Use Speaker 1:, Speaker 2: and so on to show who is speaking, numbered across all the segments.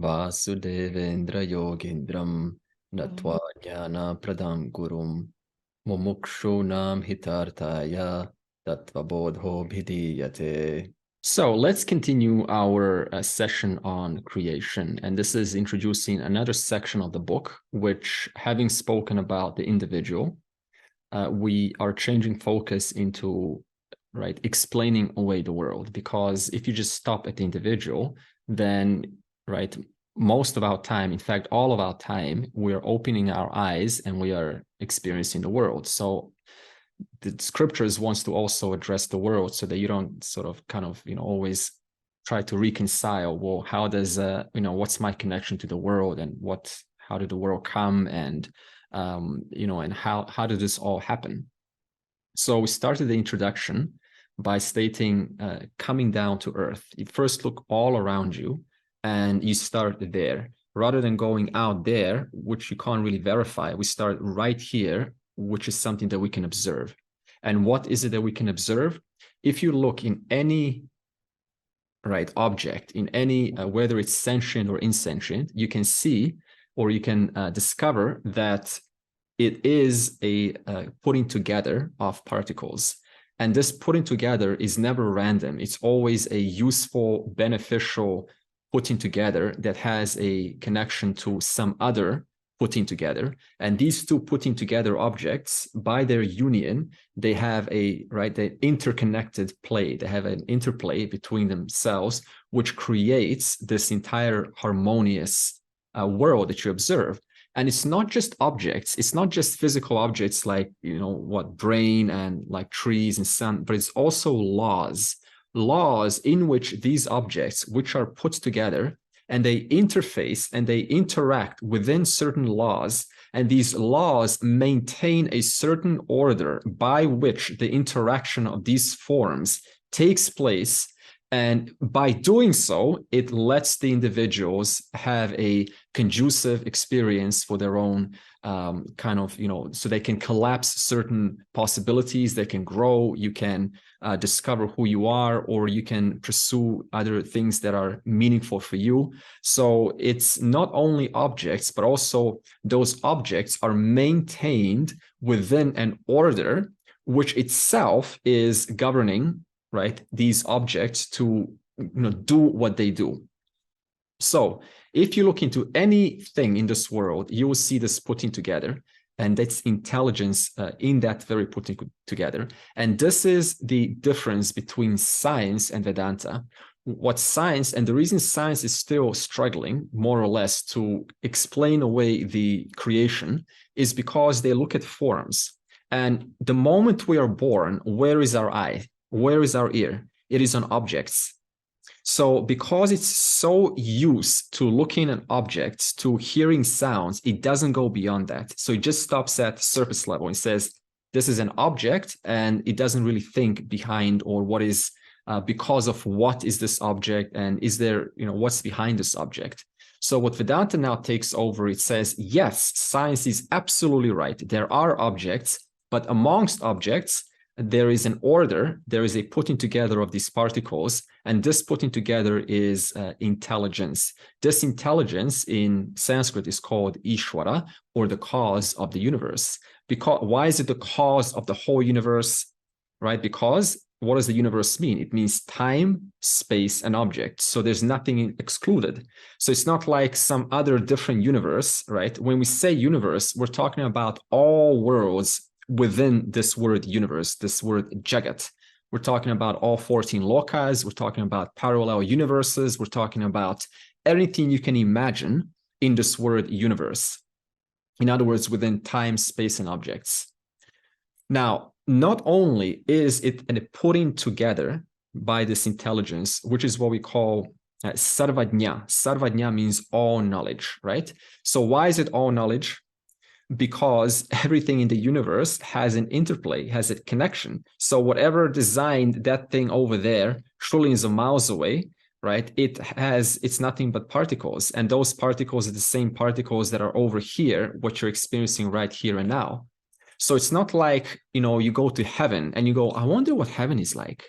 Speaker 1: Vasudevendra Yogindram Natva Jnana Pradam Gurum Mumukshunam Hitartaya Tattvabodho Bhidiyate. So let's continue our session on creation. And this is introducing another section of the book, which, having spoken about the individual, we are changing focus into explaining away the world. Because if you just stop at the individual, then most of our time, in fact, all of our time, we are opening our eyes and we are experiencing the world. So the scriptures wants to also address the world so that you don't always try to reconcile, well, how does, what's my connection to the world, and how did the world come, and, and how did this all happen? So we started the introduction by stating, coming down to earth. You first look all around you and you start there. Rather than going out there, which you can't really verify, we start right here, which is something that we can observe. And what is it that we can observe? If you look in any object, in any, whether it's sentient or insentient, you can see, or you can discover that it is a putting together of particles. And this putting together is never random. It's always a useful, beneficial putting together that has a connection to some other putting together. And these two putting together objects, by their union, they have the interconnected play. They have an interplay between themselves, which creates this entire harmonious world that you observe. And it's not just objects. It's not just physical objects like, brain and like trees and sun, but it's also laws in which these objects, which are put together, and they interface and they interact within certain laws, and these laws maintain a certain order by which the interaction of these forms takes place. And by doing so, it lets the individuals have a conducive experience for their own so they can collapse certain possibilities, they can grow, you can discover who you are, or you can pursue other things that are meaningful for you. So it's not only objects, but also those objects are maintained within an order, which itself is governing these objects to do what they do. So if you look into anything in this world, you will see this putting together, and that's intelligence in that very putting together. And this is the difference between science and Vedanta. What science, and the reason science is still struggling more or less to explain away the creation, is because they look at forms. And the moment we are born, where is our eye? Where is our ear? It is on objects. So because it's so used to looking at objects, to hearing sounds, it doesn't go beyond that. So it just stops at surface level and says, this is an object, and it doesn't really think behind, or what is, because of what is this object, and is there, what's behind this object. So what Vedanta now takes over, it says, yes, science is absolutely right. There are objects, but amongst objects, there is an order, there is a putting together of these particles, and this putting together is intelligence. This intelligence in Sanskrit is called Ishvara, or the cause of the universe. Why is it the cause of the whole universe? Because what does the universe mean? It means time, space, and objects. So there's nothing excluded. So it's not like some other different universe, When we say universe, we're talking about all worlds within this word universe, this word jagat. We're talking about all 14 lokas. We're talking about parallel universes. We're talking about anything you can imagine in this word universe. In other words, within time, space, and objects. Now, not only is it a putting together by this intelligence, which is what we call sarvajna. Sarvajna means all knowledge, So why is it all knowledge? Because everything in the universe has an interplay, has a connection. So whatever designed that thing over there, trillions of miles away, it's nothing but particles. And those particles are the same particles that are over here, what you're experiencing right here and now. So it's not like, you go to heaven and you go, I wonder what heaven is like.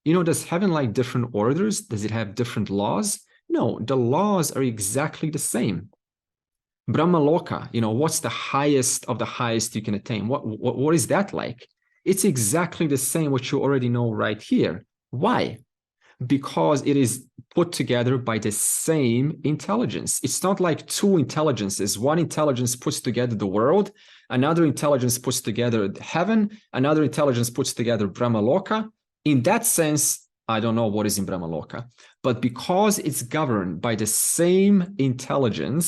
Speaker 1: Does heaven like different orders? Does it have different laws? No, the laws are exactly the same. Brahmaloka, what's the highest of the highest you can attain? What is that like? It's exactly the same what you already know right here. Why? Because it is put together by the same intelligence. It's not like two intelligences. One intelligence puts together the world, another intelligence puts together heaven, another intelligence puts together Brahmaloka. In that sense, I don't know what is in Brahmaloka, but because it's governed by the same intelligence,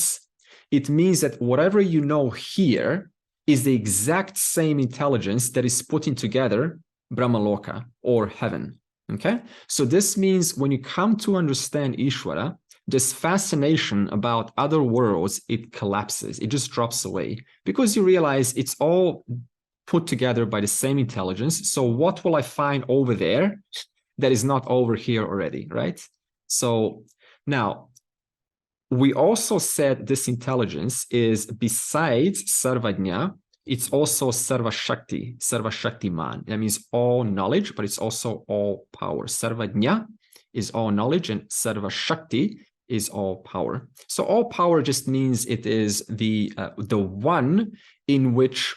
Speaker 1: it means that whatever you know here is the exact same intelligence that is putting together Brahmaloka or heaven. Okay, so this means when you come to understand Ishvara, this fascination about other worlds, it collapses, it just drops away because you realize it's all put together by the same intelligence. So what will I find over there that is not over here already, right? So now, we also said this intelligence is besides Sarvajna, it's also Sarva Shaktiman. That means all knowledge, but it's also all power. Sarvajna is all knowledge, and Sarva Shakti is all power. So all power just means it is the one in which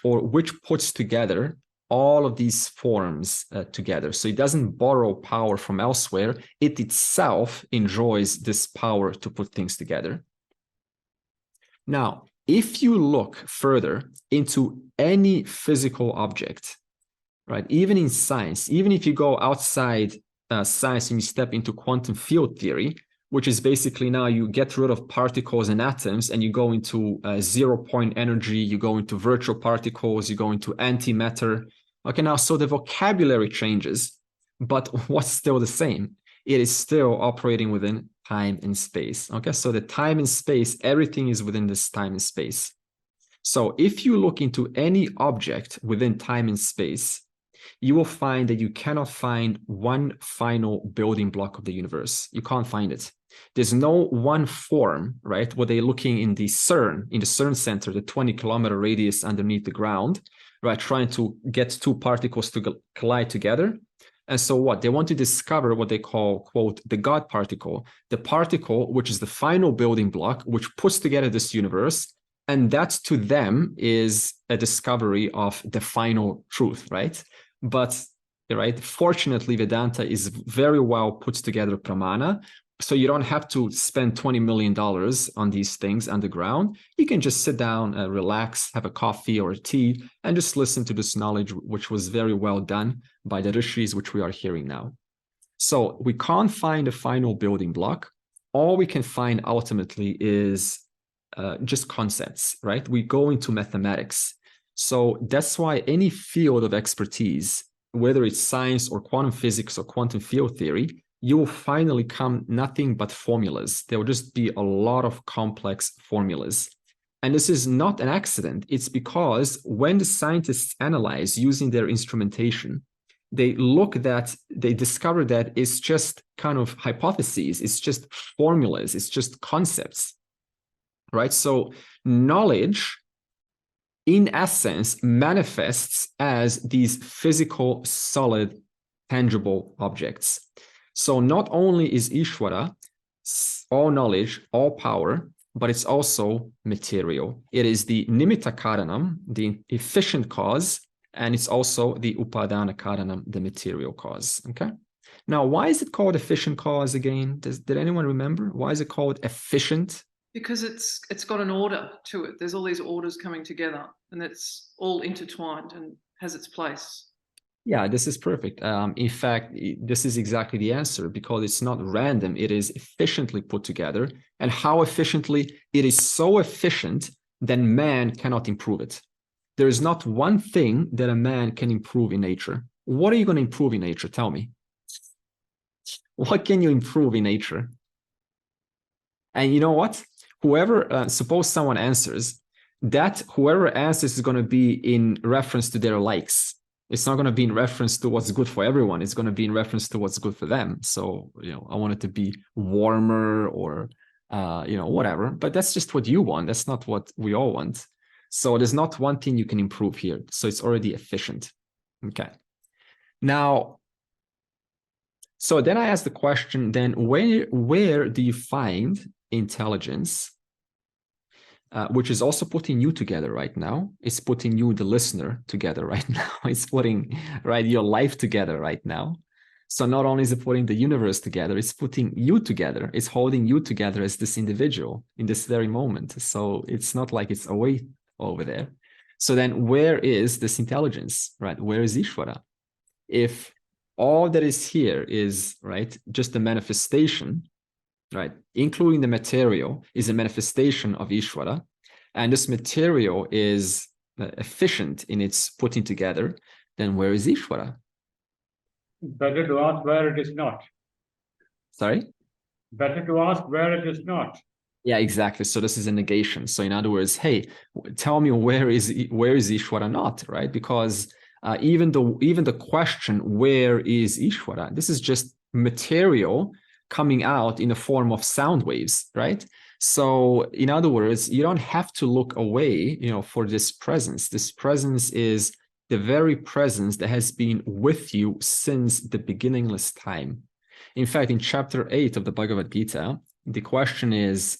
Speaker 1: puts together all of these forms together. So it doesn't borrow power from elsewhere. It itself enjoys this power to put things together. Now, if you look further into any physical object, right, even in science, even if you go outside science and you step into quantum field theory, which is basically now you get rid of particles and atoms and you go into 0-point energy, you go into virtual particles, you go into antimatter. Okay, now, so the vocabulary changes, but what's still the same? It is still operating within time and space. Okay, so the time and space, everything is within this time and space. So if you look into any object within time and space, you will find that you cannot find one final building block of the universe. You can't find it. There's no one form, right? What they're looking in the CERN center, the 20-kilometer radius underneath the ground, right? Trying to get two particles to collide together. And so what? They want to discover what they call, quote, the God particle, the particle which is the final building block, which puts together this universe. And that to them is a discovery of the final truth, right? But, right, fortunately, Vedanta is very well put together pramana. So you don't have to spend $20 million on these things underground. You can just sit down, relax, have a coffee or a tea, and just listen to this knowledge, which was very well done by the rishis, which we are hearing now. So we can't find a final building block. All we can find ultimately is just concepts, right? We go into mathematics. So that's why any field of expertise, whether it's science or quantum physics or quantum field theory, you will finally come nothing but formulas. There will just be a lot of complex formulas. And this is not an accident. It's because when the scientists analyze using their instrumentation, they discover that it's just kind of hypotheses, it's just formulas, it's just concepts, right? So knowledge, in essence, manifests as these physical, solid, tangible objects. So not only is Ishvara all knowledge, all power, but it's also material. It is the nimitta karanam, the efficient cause, and it's also the upadana karanam, the material cause. Okay. Now, why is it called efficient cause again? Did anyone remember? Why is it called efficient?
Speaker 2: Because it's got an order to it. There's all these orders coming together, and it's all intertwined and has its place.
Speaker 1: Yeah, this is perfect. In fact, this is exactly the answer because it's not random. It is efficiently put together. And how efficiently? It is so efficient that man cannot improve it. There is not one thing that a man can improve in nature. What are you going to improve in nature? Tell me. What can you improve in nature? And you know what? Whoever, suppose someone answers, that whoever answers is going to be in reference to their likes. It's not going to be in reference to what's good for everyone. It's going to be in reference to what's good for them. So, I want it to be warmer or, whatever. But that's just what you want. That's not what we all want. So there's not one thing you can improve here. So it's already efficient. Okay. Now, So then I asked the question, then where do you find intelligence, which is also putting you together right now? It's putting you, the listener, together right now. It's putting, right, your life together right now. So not only is it putting the universe together, it's putting you together. It's holding you together as this individual in this very moment. So it's not like it's away over there. So then where is this intelligence, right? Where is Ishvara? If all that is here is, right, just a manifestation, right, including the material, is a manifestation of Ishvara, and this material is efficient in its putting together, then where is Ishvara?
Speaker 3: Better to ask where it is not.
Speaker 1: Sorry?
Speaker 3: Better to ask where it is not.
Speaker 1: Yeah, exactly. So this is a negation. So in other words, hey, tell me where is Ishvara not, right? Because even the question, where is Ishvara, this is just material coming out in the form of sound waves, right? So in other words, you don't have to look away, for this presence. This presence is the very presence that has been with you since the beginningless time. In fact, in chapter 8 of the Bhagavad Gita, the question is,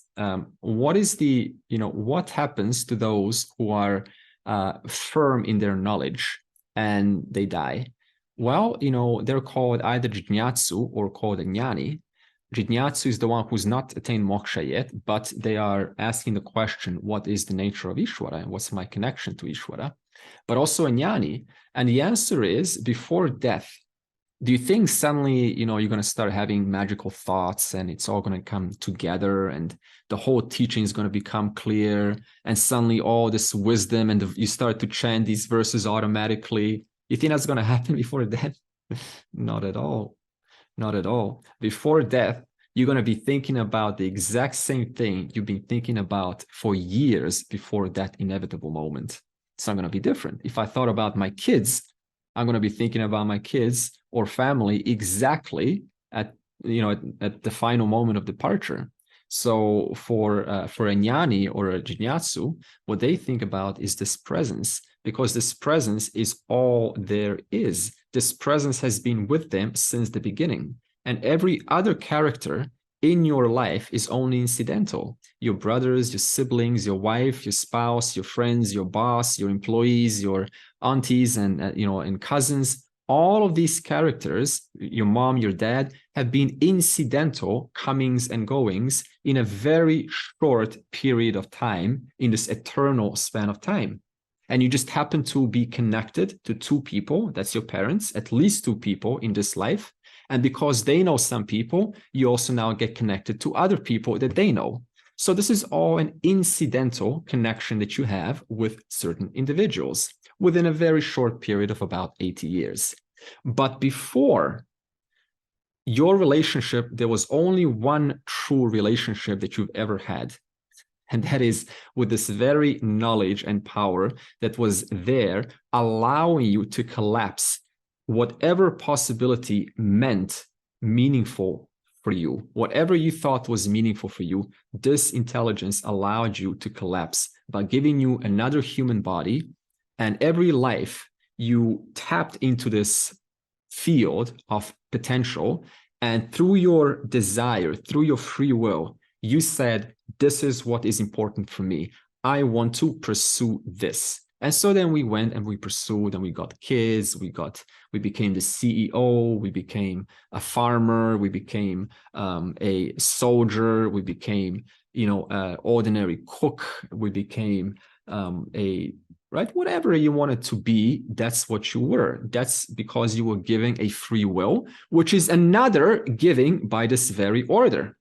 Speaker 1: what happens to those who are firm in their knowledge and they die? Well, they're called either Jñātsu or called Jnani. Jñātsu is the one who's not attained moksha yet, but they are asking the question, what is the nature of Ishvara and what's my connection to Ishvara? But also a Jnani. And the answer is, before death, do you think suddenly, you're going to start having magical thoughts and it's all going to come together and the whole teaching is going to become clear and suddenly all this wisdom and you start to chant these verses automatically? You think that's going to happen before death? Not at all. Not at all. Before death, you're going to be thinking about the exact same thing you've been thinking about for years before that inevitable moment. It's not going to be different. If I thought about my kids, I'm going to be thinking about my kids or family exactly at the final moment of departure. So for a Jnani or a Jñātsu, what they think about is this presence, because this presence is all there is. This presence has been with them since the beginning, and every other character in your life is only incidental. Your brothers, your siblings, your wife, your spouse, your friends, your boss, your employees, your aunties and cousins, all of these characters, your mom, your dad, have been incidental comings and goings in a very short period of time, in this eternal span of time. And you just happen to be connected to two people, that's your parents, at least two people in this life. And because they know some people, you also now get connected to other people that they know. So this is all an incidental connection that you have with certain individuals within a very short period of about 80 years. But before your relationship, there was only one true relationship that you've ever had. And that is with this very knowledge and power that was there, allowing you to collapse whatever possibility meant meaningful for you. Whatever you thought was meaningful for you, this intelligence allowed you to collapse by giving you another human body. And every life you tapped into this field of potential, and through your desire, through your free will, you said, this is what is important for me. I want to pursue this. And so then we went and we pursued and we got kids, we became the CEO, we became a farmer, we became a soldier, we became, an ordinary cook, we became whatever you wanted to be, that's what you were. That's because you were giving a free will, which is another giving by this very order.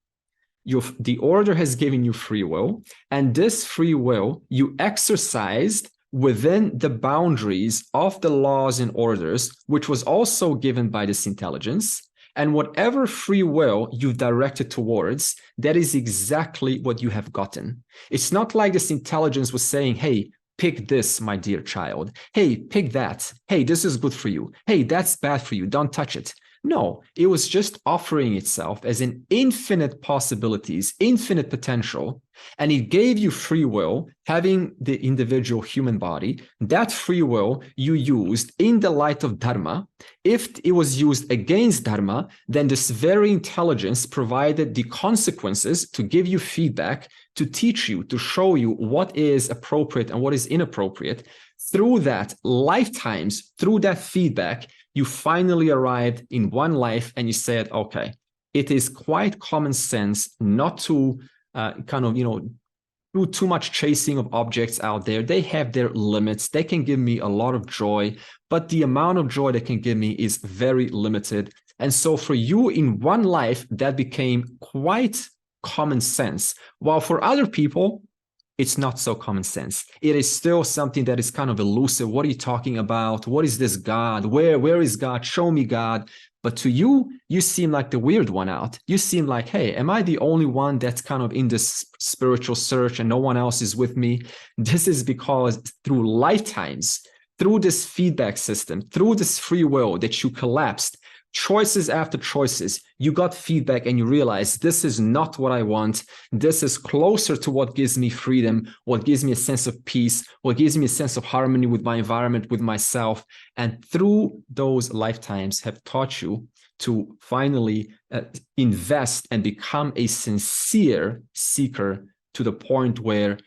Speaker 1: The order has given you free will, and this free will you exercised within the boundaries of the laws and orders, which was also given by this intelligence. And whatever free will you directed towards, that is exactly what you have gotten. It's not like this intelligence was saying, hey, pick this, my dear child. Hey, pick that. Hey, this is good for you. Hey, that's bad for you. Don't touch it. No, it was just offering itself as an infinite possibilities, infinite potential, and it gave you free will, having the individual human body. That free will you used in the light of Dharma. If it was used against Dharma, then this very intelligence provided the consequences to give you feedback, to teach you, to show you what is appropriate and what is inappropriate. Through that lifetimes, through that feedback, you finally arrived in one life and you said, okay, it is quite common sense not to do too much chasing of objects out there. They have their limits. They can give me a lot of joy, but the amount of joy they can give me is very limited. And so for you in one life, that became quite common sense. While for other people, it's not so common sense. It is still something that is kind of elusive. What are you talking about? What is this God? Where is God? Show me God. But to you, you seem like the weird one out. You seem like, hey, am I the only one that's kind of in this spiritual search and no one else is with me? This is because through lifetimes, through this feedback system, through this free will that you collapsed, choices after choices, you got feedback and you realize this is not what I want. This is closer to what gives me freedom, what gives me a sense of peace, what gives me a sense of harmony with my environment, with myself. And through those lifetimes have taught you to finally invest and become a sincere seeker to the point where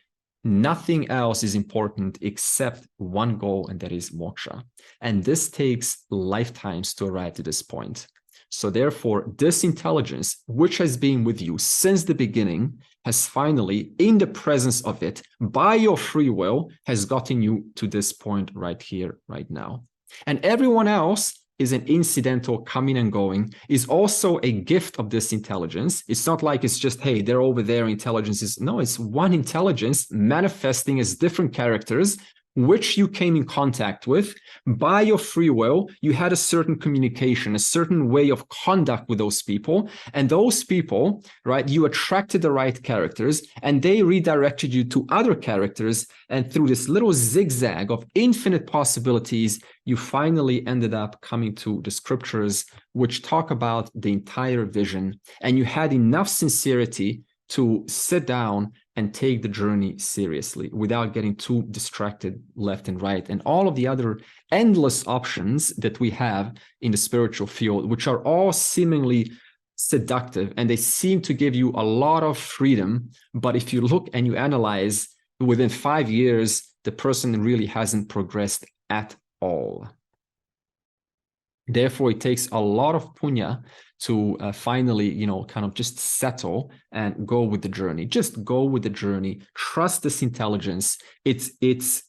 Speaker 1: nothing else is important except one goal, and that is moksha. And this takes lifetimes to arrive to this point. So therefore, this intelligence, which has been with you since the beginning, has finally, in the presence of it, by your free will, has gotten you to this point right here, right now. And everyone else is an incidental coming and going, is also a gift of this intelligence. It's not like it's just, hey, they're over there, intelligence is, no, it's one intelligence manifesting as different characters, which you came in contact with. By your free will, you had a certain communication, a certain way of conduct with those people. And those people, right, you attracted the right characters and they redirected you to other characters. And through this little zigzag of infinite possibilities, you finally ended up coming to the scriptures, which talk about the entire vision. And you had enough sincerity to sit down and take the journey seriously without getting too distracted left and right. And all of the other endless options that we have in the spiritual field, which are all seemingly seductive and they seem to give you a lot of freedom. But if you look and you analyze, within 5 years, the person really hasn't progressed at all. Therefore, it takes a lot of punya to finally, kind of just settle and go with the journey. Just go with the journey. Trust this intelligence. It's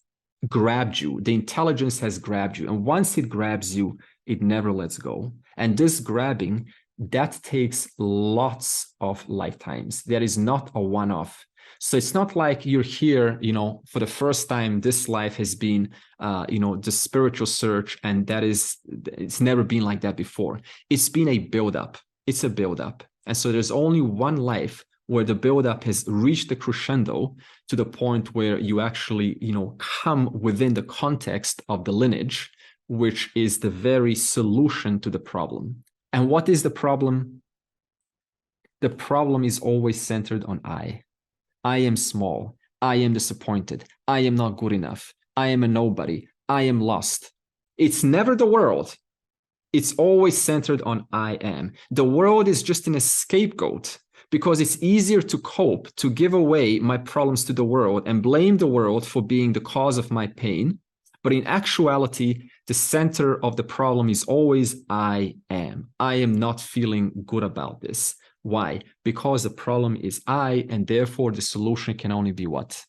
Speaker 1: grabbed you. The intelligence has grabbed you. And once it grabs you, it never lets go. And this grabbing, that takes lots of lifetimes. That is not a one-off. So it's not like you're here, for the first time, this life has been, the spiritual search, and it's never been like that before. It's been a buildup. It's a buildup. And so there's only one life where the buildup has reached the crescendo to the point where you actually, come within the context of the lineage, which is the very solution to the problem. And what is the problem? The problem is always centered on I. I am small. I am disappointed. I am not good enough. I am a nobody. I am lost. It's never the world. It's always centered on I am. The world is just an scapegoat because it's easier to cope, to give away my problems to the world and blame the world for being the cause of my pain. But in actuality, the center of the problem is always I am. I am not feeling good about this. Why? Because the problem is I, and therefore the solution can only be what?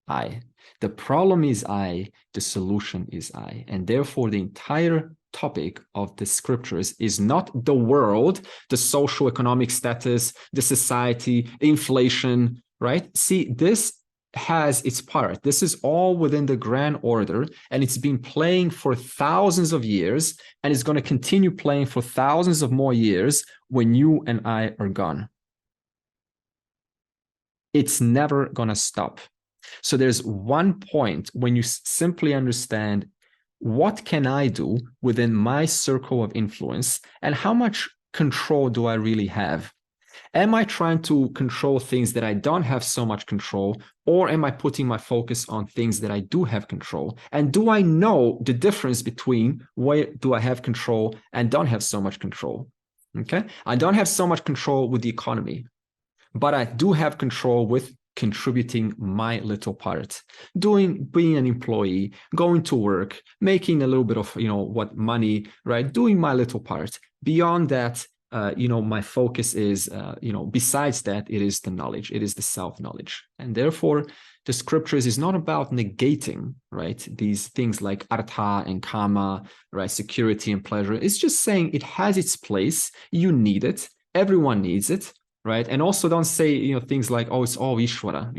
Speaker 1: I. The problem is I, the solution is I. And therefore the entire topic of the scriptures is not the world, the social economic status, the society, inflation, right? See, this has its part. This is all within the grand order, and it's been playing for thousands of years, and it's going to continue playing for thousands of more years when you and I are gone. It's never going to stop. So there's one point when you simply understand what can I do within my circle of influence, and how much control do I really have? Am I trying to control things that I don't have so much control, or am I putting my focus on things that I do have control? And do I know the difference between where do I have control and don't have so much control? Okay, I don't have so much control with the economy, but I do have control with contributing my little part, being an employee, going to work, making a little bit of, money, right? Doing my little part. Beyond that, my focus is, besides that, it is the knowledge, it is the self-knowledge. And therefore, the scriptures is not about negating, right, these things like artha and kama, right, security and pleasure. It's just saying it has its place. You need it. Everyone needs it, right? And also don't say, things like, oh, it's all Ishvara,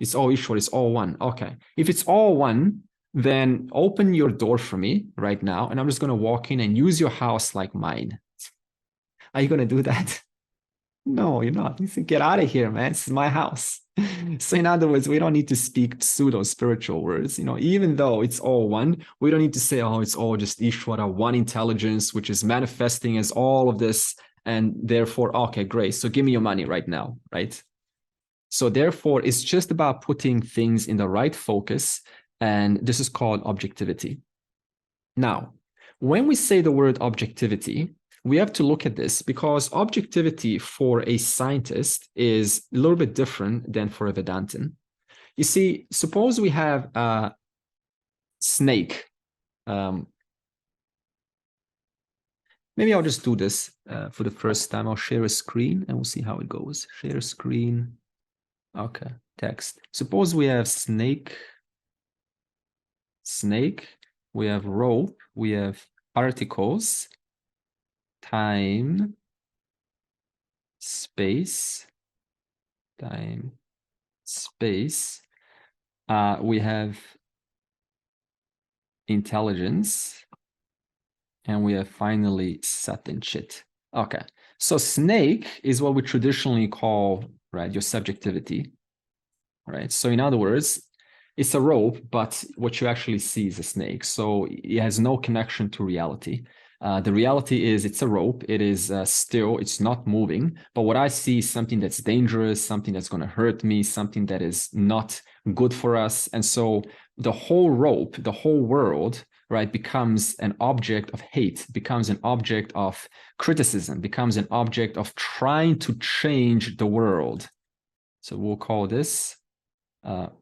Speaker 1: it's all Ishvara, it's all one. Okay. If it's all one, then open your door for me right now, and I'm just going to walk in and use your house like mine. Are you going to do that? No, you're not. You say, get out of here, man. This is my house. So in other words, we don't need to speak pseudo spiritual words. Even though it's all one, we don't need to say, oh, it's all just Ishvara, one intelligence, which is manifesting as all of this. And therefore, okay, great. So give me your money right now, right? So therefore, it's just about putting things in the right focus. And this is called objectivity. Now, when we say the word objectivity, we have to look at this because objectivity for a scientist is a little bit different than for a Vedantin. You see, suppose we have a snake. Maybe I'll just do this for the first time. I'll share a screen and we'll see how it goes. Share a screen. Okay, text. Suppose we have snake. We have rope. We have particles. Time, space, we have intelligence, and we have finally Sat and Chit. Okay, so snake is what we traditionally call, right, your subjectivity, right? So in other words, it's a rope, but what you actually see is a snake. So it has no connection to reality. The reality is it's a rope. It is still, it's not moving. But what I see is something that's dangerous, something that's going to hurt me, something that is not good for us. And so the whole rope, the whole world, right, becomes an object of hate, becomes an object of criticism, becomes an object of trying to change the world. So we'll call this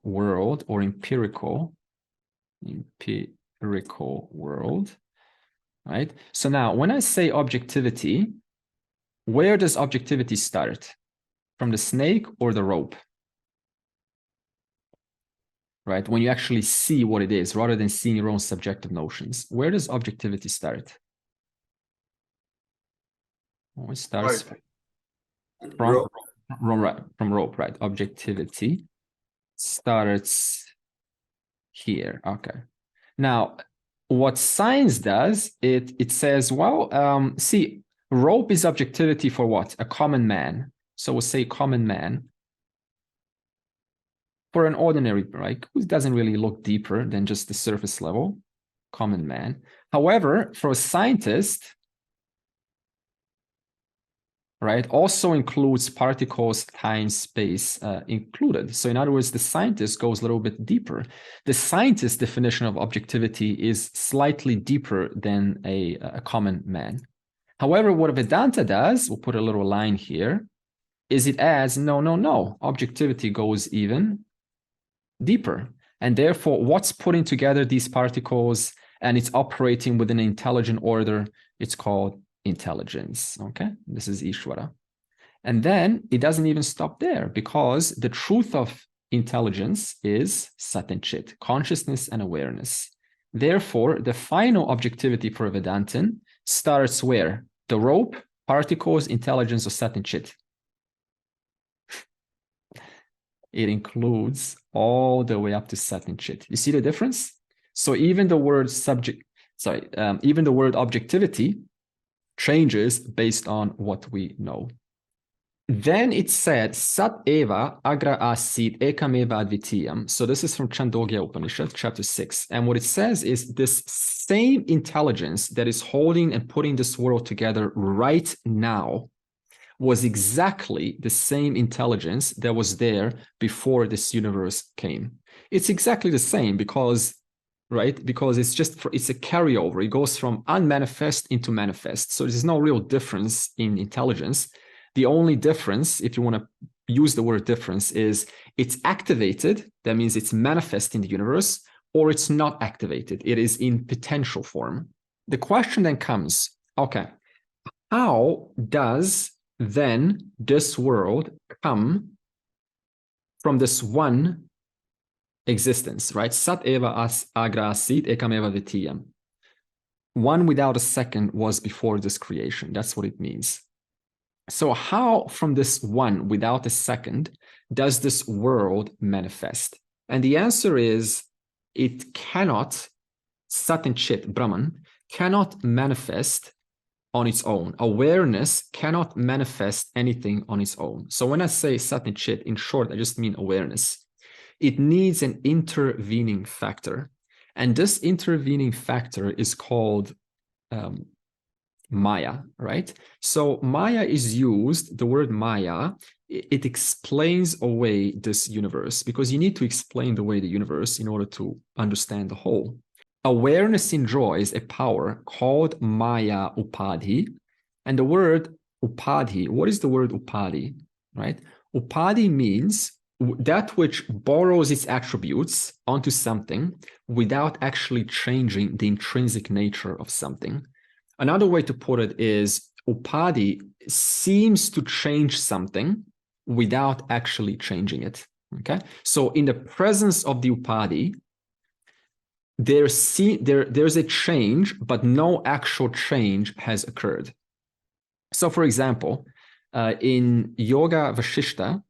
Speaker 1: world or empirical world. Right? So now when I say objectivity, where does objectivity start? From the snake or the rope? Right? When you actually see what it is, rather than seeing your own subjective notions, where does objectivity start? Well, it starts from rope, right? Objectivity starts here. Okay. Now, what science does, it says, well, see, rope is objectivity for what? A common man. So we'll say common man. For an ordinary, right, who doesn't really look deeper than just the surface level, common man. However, for a scientist, right, also includes particles, time, space included. So in other words, the scientist goes a little bit deeper. The scientist's definition of objectivity is slightly deeper than a common man. However, what Vedanta does, we'll put a little line here, is it adds, no, objectivity goes even deeper. And therefore, what's putting together these particles and it's operating within an intelligent order, it's called intelligence. Okay, this is Ishvara. And then it doesn't even stop there, because the truth of intelligence is Sat and Chit, consciousness and awareness. Therefore, the final objectivity for a Vedantin starts where? The rope, particles, intelligence, or Sat and Chit. It includes all the way up to Sat and Chit. You see the difference? So even the word even the word objectivity changes based on what we know. Then it said, Sat eva agra asit ekameva advitiyam. So this is from Chandogya Upanishad, chapter 6. And what it says is this same intelligence that is holding and putting this world together right now was exactly the same intelligence that was there before this universe came. It's exactly the same because, right? Because it's a carryover. It goes from unmanifest into manifest. So there's no real difference in intelligence. The only difference, if you want to use the word difference, is it's activated. That means it's manifest in the universe, or it's not activated. It is in potential form. The question then comes, okay, how does then this world come from this one existence, right? Sat eva as agra asit ekam eva vitiyam. One without a second was before this creation. That's what it means. So how from this one without a second does this world manifest? And the answer is it cannot, Sat and Chit, Brahman, cannot manifest on its own. Awareness cannot manifest anything on its own. So when I say Sat and Chit, in short, I just mean awareness. It needs an intervening factor. And this intervening factor is called Maya, right? So Maya is used, the word Maya, it explains away this universe because you need to explain the way the universe in order to understand the whole. Awareness enjoys a power called Maya Upadhi. And the word Upadhi, what is the word Upadhi, right? Upadhi means that which borrows its attributes onto something without actually changing the intrinsic nature of something. Another way to put it is Upadhi seems to change something without actually changing it. Okay, so in the presence of the Upadhi, there's a change, but no actual change has occurred. So, for example, in Yoga Vashishta,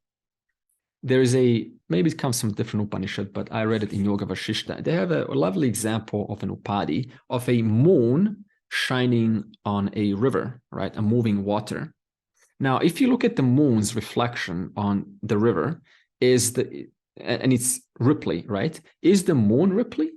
Speaker 1: there is maybe it comes from different Upanishad, but I read it in Yoga Vashishta. They have a lovely example of an Upadhi, of a moon shining on a river, right? A moving water. Now, if you look at the moon's reflection on the river, and it's ripply, right? Is the moon ripply?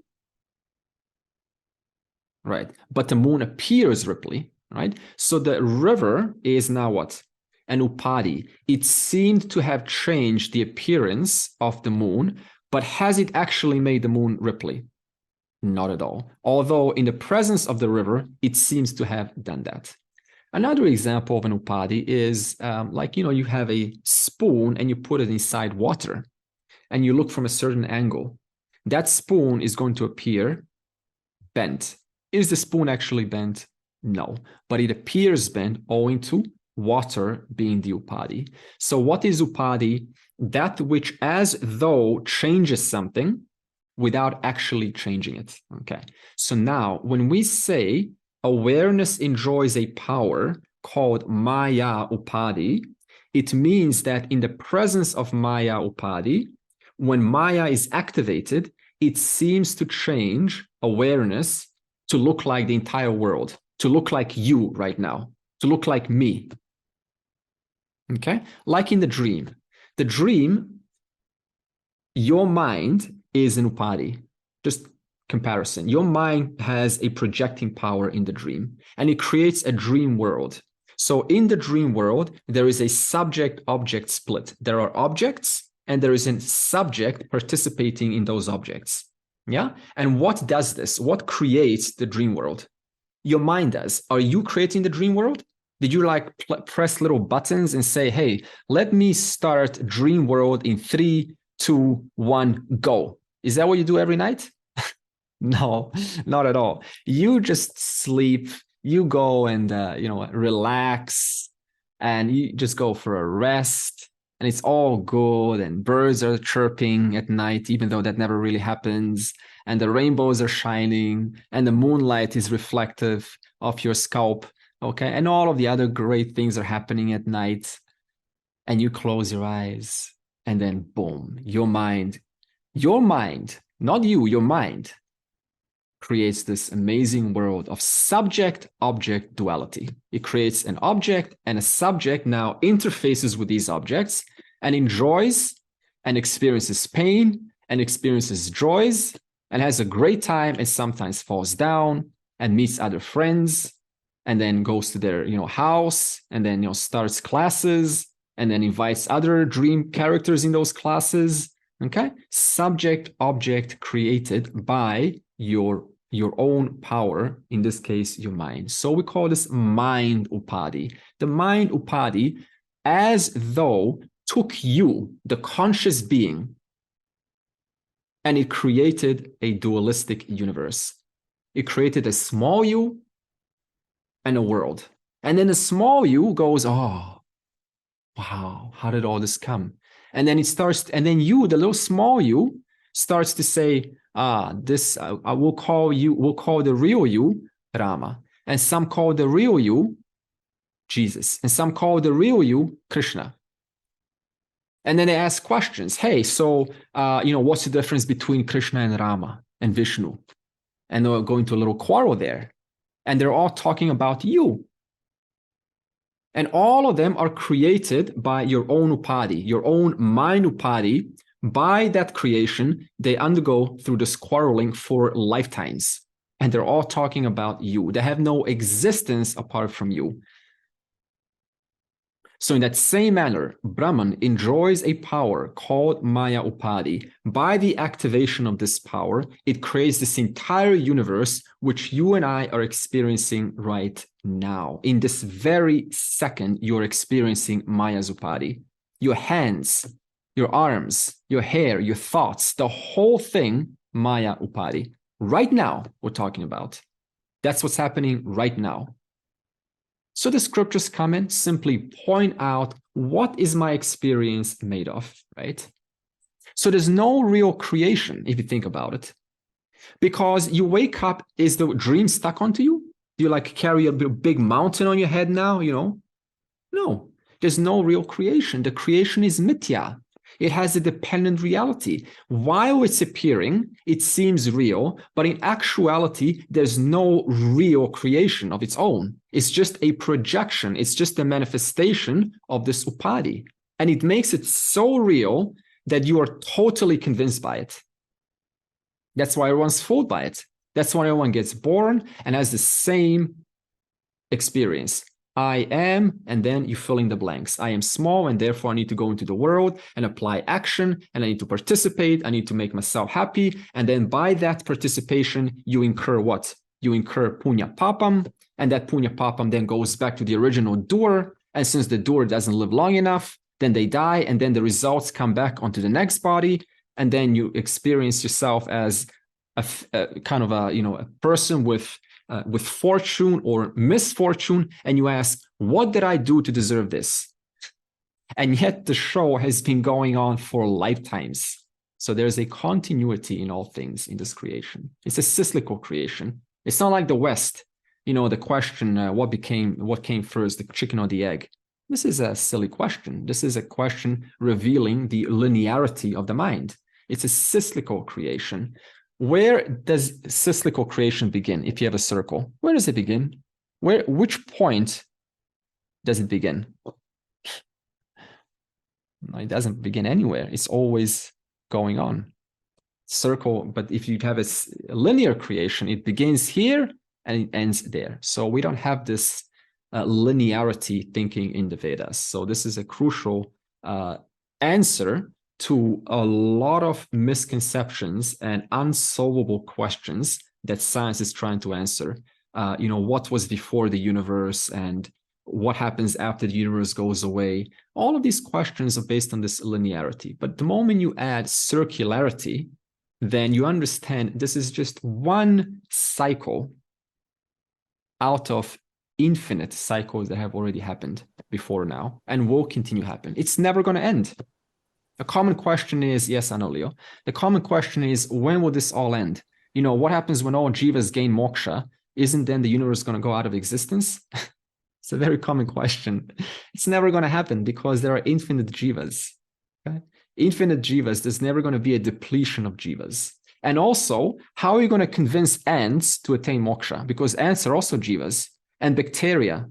Speaker 1: Right. But the moon appears ripply, right? So the river is now what? An Upadhi. It seemed to have changed the appearance of the moon, but has it actually made the moon ripply? Not at all. Although in the presence of the river, it seems to have done that. Another example of an Upadhi is you have a spoon and you put it inside water and you look from a certain angle. That spoon is going to appear bent. Is the spoon actually bent? No, but it appears bent owing to water being the Upadhi. So what is Upadhi? That which as though changes something without actually changing it. Okay. So now when we say awareness enjoys a power called Maya Upadhi, it means that in the presence of Maya Upadhi, when Maya is activated, it seems to change awareness to look like the entire world, to look like you right now, to look like me. Okay? Like in the dream. The dream, your mind is an Upadhi. Just comparison. Your mind has a projecting power in the dream, and it creates a dream world. So in the dream world, there is a subject-object split. There are objects, and there is a subject participating in those objects. Yeah? And what does this? What creates the dream world? Your mind does. Are you creating the dream world? Did you press little buttons and say, hey, let me start dream world in 3, 2, 1, go? Is that what you do every night? No, not at all. You just sleep, you go and, relax, and you just go for a rest, and it's all good, and birds are chirping at night, even though that never really happens, and the rainbows are shining, and the moonlight is reflective of your scalp, okay? And all of the other great things are happening at night, and you close your eyes, and then boom, your mind, not you, your mind creates this amazing world of subject-object duality. It creates an object, and a subject now interfaces with these objects and enjoys and experiences pain and experiences joys and has a great time, and sometimes falls down and meets other friends and then goes to their house and then starts classes and then invites other dream characters in those classes. Okay, subject object created by your own power, in this case your mind. So we call this mind upadi. The mind upadi, as though took you, the conscious being, and it created a dualistic universe. It created a small you and a world. And then the small you goes, oh, wow, how did all this come? And then it starts, and then you, the little small you, starts to say, this I will call the real you Rama. And some call the real you Jesus. And some call the real you Krishna. And then they ask questions. Hey, so, what's the difference between Krishna and Rama and Vishnu? And they're going to a little quarrel there. And they're all talking about you. And all of them are created by your own upadi, your own mind upadi. By that creation, they undergo through this quarreling for lifetimes. And they're all talking about you. They have no existence apart from you. So in that same manner, Brahman enjoys a power called Maya Upadi. By the activation of this power, it creates this entire universe, which you and I are experiencing right now. In this very second, you're experiencing Maya's Upadi. Your hands, your arms, your hair, your thoughts, the whole thing, Maya Upadi. Right now, we're talking about. That's what's happening right now. So the scriptures come in, simply point out what is my experience made of, right? So there's no real creation, if you think about it. Because you wake up, is the dream stuck onto you? Do you carry a big mountain on your head now, No, there's no real creation. The creation is mithya. It has a dependent reality. While it's appearing, it seems real, but in actuality, there's no real creation of its own. It's just a projection. It's just a manifestation of this upadi. And it makes it so real that you are totally convinced by it. That's why everyone's fooled by it. That's why everyone gets born and has the same experience. I am, and then you fill in the blanks. I am small, and therefore I need to go into the world and apply action, and I need to participate. I need to make myself happy. And then by that participation, you incur what? You incur punya papam, and that punya papam then goes back to the original doer. And since the doer doesn't live long enough, then they die, and then the results come back onto the next body, and then you experience yourself as a kind of a person with fortune or misfortune, and you ask, what did I do to deserve this? And yet the show has been going on for lifetimes. So there's a continuity in all things in this creation. It's a cyclical creation. It's not like the West, the question, what came first, the chicken or the egg? This is a silly question. This is a question revealing the linearity of the mind. It's a cyclical creation. Where does cyclical creation begin? If you have a circle, where does it begin? Which point does it begin? No, it doesn't begin anywhere. It's always going on. Circle, but if you have a linear creation, it begins here and it ends there. So we don't have this linearity thinking in the Vedas. So this is a crucial answer to a lot of misconceptions and unsolvable questions that science is trying to answer. What was before the universe and what happens after the universe goes away? All of these questions are based on this linearity. But the moment you add circularity, then you understand this is just one cycle out of infinite cycles that have already happened before now and will continue to happen. It's never going to end. A common question is, yes, I know, Leo. The common question is, when will this all end? What happens when all jivas gain moksha? Isn't then the universe going to go out of existence? It's a very common question. It's never going to happen because there are infinite jivas. Okay? Infinite jivas, there's never going to be a depletion of jivas. And also, how are you going to convince ants to attain moksha? Because ants are also jivas, and bacteria.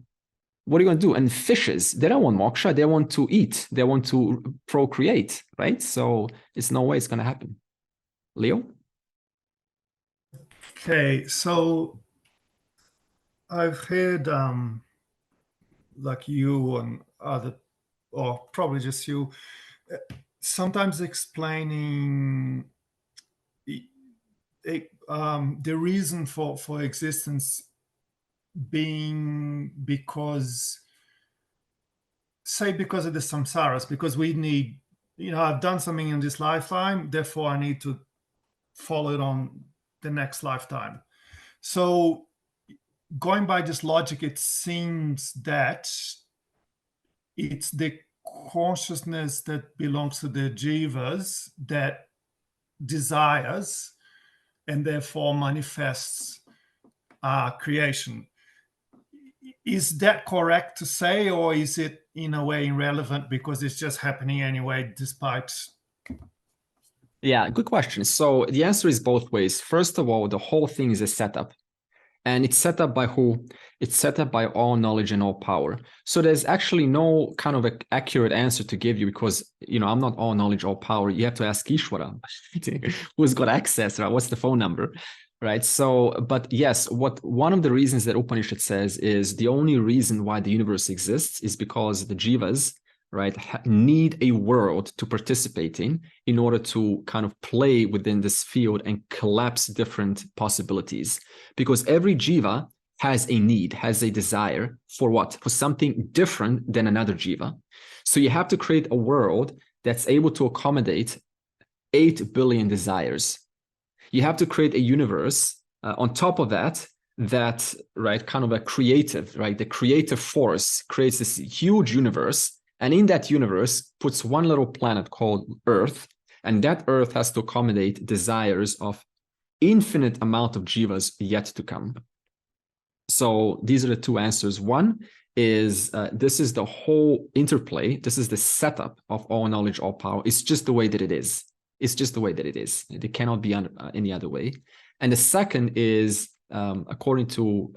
Speaker 1: What are you going to do? And fishes, they don't want moksha. They want to eat. They want to procreate, right? So it's no way it's going to happen. Leo?
Speaker 4: Okay, so I've heard like you and other, or probably just you, sometimes explaining the reason for existence being because of the samsaras, because we need, I've done something in this lifetime, therefore I need to follow it on the next lifetime. So going by this logic, it seems that it's the consciousness that belongs to the jivas that desires and therefore manifests creation. Is that correct to say, or is it in a way irrelevant because it's just happening anyway, despite?
Speaker 1: Yeah, good question. So the answer is both ways. First of all, the whole thing is a setup. And it's set up by who? It's set up by all knowledge and all power. So there's actually no kind of accurate answer to give you because, I'm not all knowledge, all power. You have to ask Ishvara, who's got access, right? What's the phone number, right? So, but yes, one of the reasons that Upanishad says is the only reason why the universe exists is because the jivas, right, need a world to participate in order to kind of play within this field and collapse different possibilities. Because every jiva has a need, has a desire for what? For something different than another jiva. So you have to create a world that's able to accommodate 8 billion desires. You have to create a universe on top of that, right, kind of a creative, right? The creative force creates this huge universe. And in that universe puts one little planet called Earth, and that Earth has to accommodate desires of infinite amount of jivas yet to come. So these are the two answers. One is this is the whole interplay. This is the setup of all knowledge, all power. It's just the way that it is. It's just the way that it is. It cannot be any other way. And the second is according to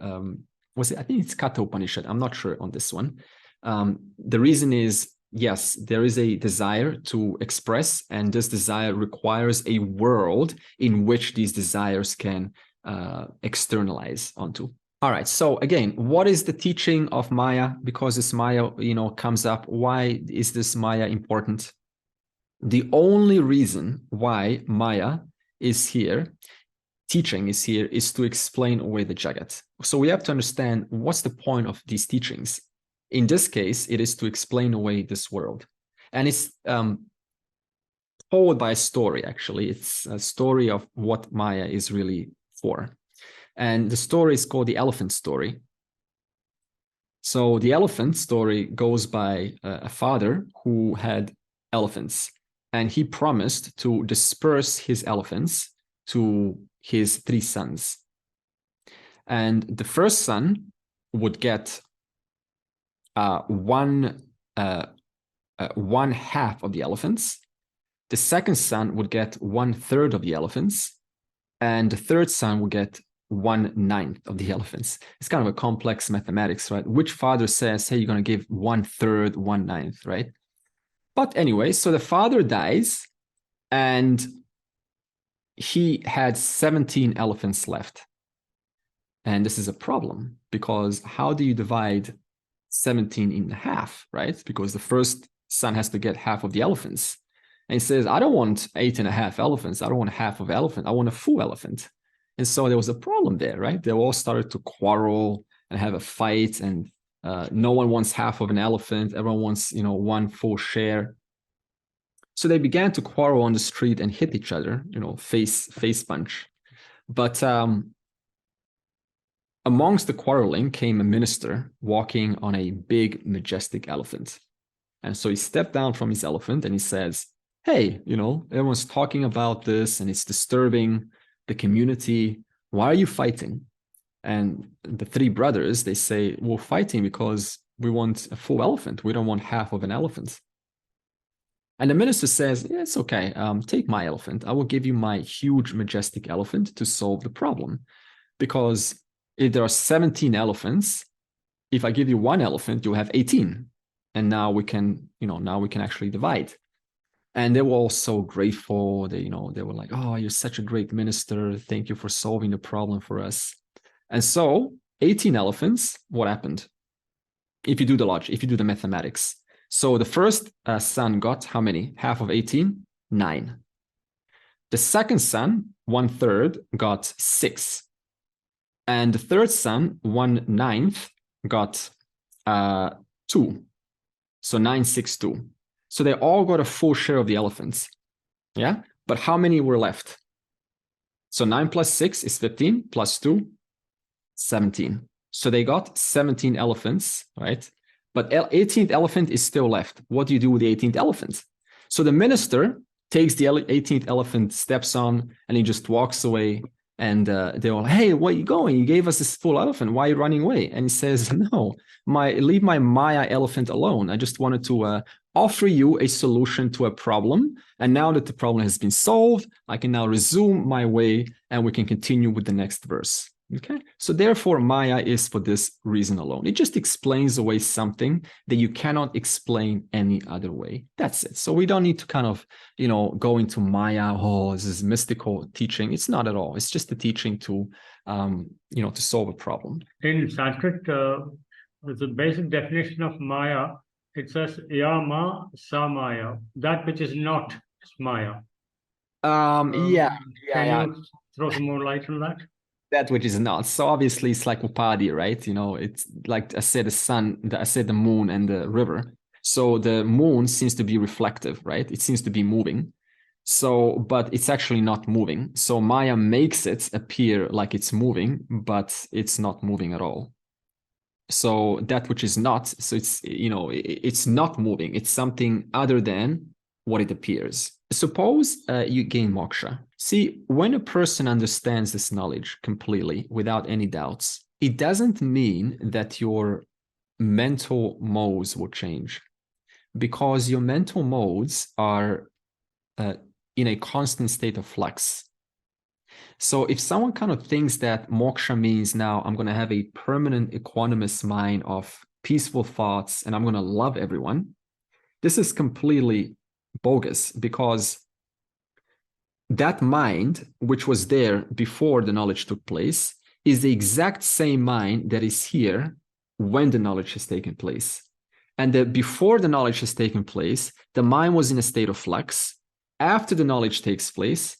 Speaker 1: I think it's Katha Upanishad. I'm not sure on this one. The reason is, yes, there is a desire to express, and this desire requires a world in which these desires can externalize onto. All right, so again, what is the teaching of Maya? Because this Maya, comes up. Why is this Maya important? The only reason why Maya is here, teaching is here, is to explain away the Jagat. So we have to understand what's the point of these teachings. In this case, it is to explain away this world. And it's told by a story, actually. It's a story of what Maya is really for. And the story is called the elephant story. So the elephant story goes by a father who had elephants. And he promised to disperse his elephants to his 3 sons. And the first son would get one half of the elephants. The second son would get 1/3 of the elephants, and the third son would get 1/9 of the elephants. It's kind of a complex mathematics, right? Which father says, hey, you're going to give 1/3, 1/9, right? But anyway, so the father dies, and he had 17 elephants left. And this is a problem, because how do you divide 17 in half, right? Because the first son has to get half of the elephants. And he says, I don't want 8.5 elephants. I don't want half of an elephant. I want a full elephant. And so there was a problem there, right? They all started to quarrel and have a fight, and no one wants half of an elephant. Everyone wants, one full share. So they began to quarrel on the street and hit each other, face punch. But amongst the quarreling came a minister walking on a big, majestic elephant. And so he stepped down from his elephant and he says, hey, everyone's talking about this and it's disturbing the community. Why are you fighting? And the 3 brothers, they say, we're fighting because we want a full elephant. We don't want half of an elephant. And the minister says, yeah, it's okay, take my elephant. I will give you my huge, majestic elephant to solve the problem. Because if there are 17 elephants, if I give you one elephant, you'll have 18. And now we can, actually divide. And they were all so grateful. They were like, oh, you're such a great minister. Thank you for solving the problem for us. And so 18 elephants, what happened? If you do the logic, if you do the mathematics. So the first son got how many? Half of 18? 9. The second son, 1/3, got 6. And the third son, 1/9, got 2. So 9, 6, 2. So they all got a full share of the elephants. Yeah? But how many were left? So 9 plus 6 is 15, plus 2, 17. So they got 17 elephants, right? But 18th elephant is still left. What do you do with the 18th elephant? So the minister takes the 18th elephant, steps on, and he just walks away. And they're all, hey, where are you going? You gave us this full elephant. Why are you running away? And he says, no, leave my Maya elephant alone. I just wanted to offer you a solution to a problem. And now that the problem has been solved, I can now resume my way and we can continue with the next verse. Okay, so therefore Maya is for this reason alone. It just explains away something that you cannot explain any other way. That's it. So we don't need to kind of, go into Maya, oh, this is mystical teaching. It's not at all. It's just a teaching to, to solve a problem.
Speaker 3: In Sanskrit, the basic definition of Maya, it says Yama Samaya, that which is not Maya. Can you throw some more light on that?
Speaker 1: That which is not. So obviously it's like Upadi, right? It's like I said, the moon and the river. So the moon seems to be reflective, right? It seems to be moving. So, but it's actually not moving. So Maya makes it appear like it's moving, but it's not moving at all. So that which is not, so it's, it's not moving. It's something other than what it appears. Suppose you gain moksha. See, when a person understands this knowledge completely without any doubts, it doesn't mean that your mental modes will change, because your mental modes are in a constant state of flux. So if someone kind of thinks that moksha means now I'm going to have a permanent equanimous mind of peaceful thoughts and I'm going to love everyone, this is completely bogus, because that mind, which was there before the knowledge took place, is the exact same mind that is here when the knowledge has taken place. And before the knowledge has taken place, the mind was in a state of flux. After the knowledge takes place,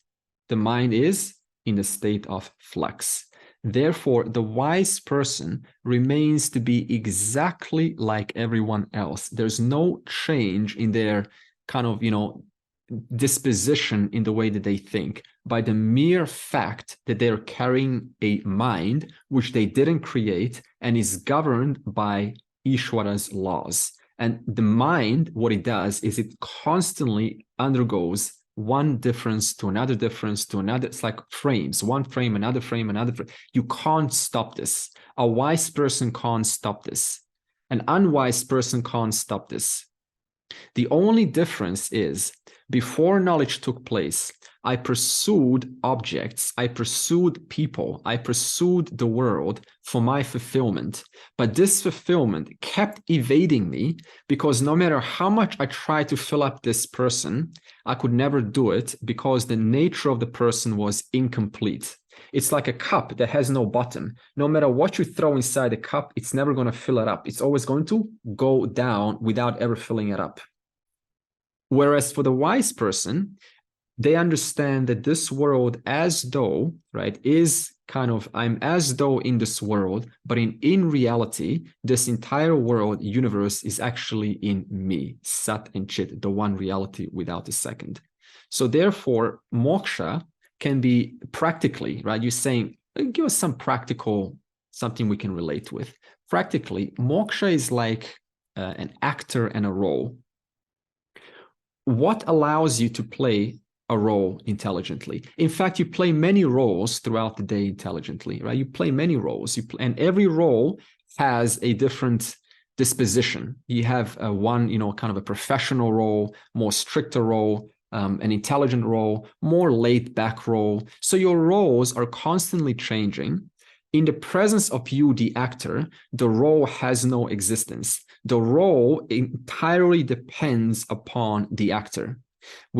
Speaker 1: the mind is in a state of flux. Therefore, the wise person remains to be exactly like everyone else. There's no change in their kind of, disposition in the way that they think, by the mere fact that they're carrying a mind which they didn't create and is governed by Ishvara's laws. And the mind, what it does is it constantly undergoes one difference to another difference to another. It's like frames, one frame, another frame, another frame. You can't stop this. A wise person can't stop this. An unwise person can't stop this. The only difference is, before knowledge took place, I pursued objects, I pursued people, I pursued the world for my fulfillment. But this fulfillment kept evading me, because no matter how much I tried to fill up this person, I could never do it, because the nature of the person was incomplete. It's like a cup that has no bottom. No matter what you throw inside the cup, it's never going to fill it up. It's always going to go down without ever filling it up. Whereas for the wise person, they understand that this world as though, right, is kind of, I'm as though in this world, but in reality, this entire world, universe is actually in me, Sat and Chit, the one reality without a second. So therefore, moksha can be practically, right? You're saying, give us some practical, something we can relate with. Practically, moksha is like an actor and a role. What allows you to play a role intelligently? In fact, you play many roles throughout the day intelligently, right? You play many roles, and every role has a different disposition. You have one, kind of a professional role, more stricter role, an intelligent role, more laid back role. So your roles are constantly changing. In the presence of you, the actor, the role has no existence. The role entirely depends upon the actor.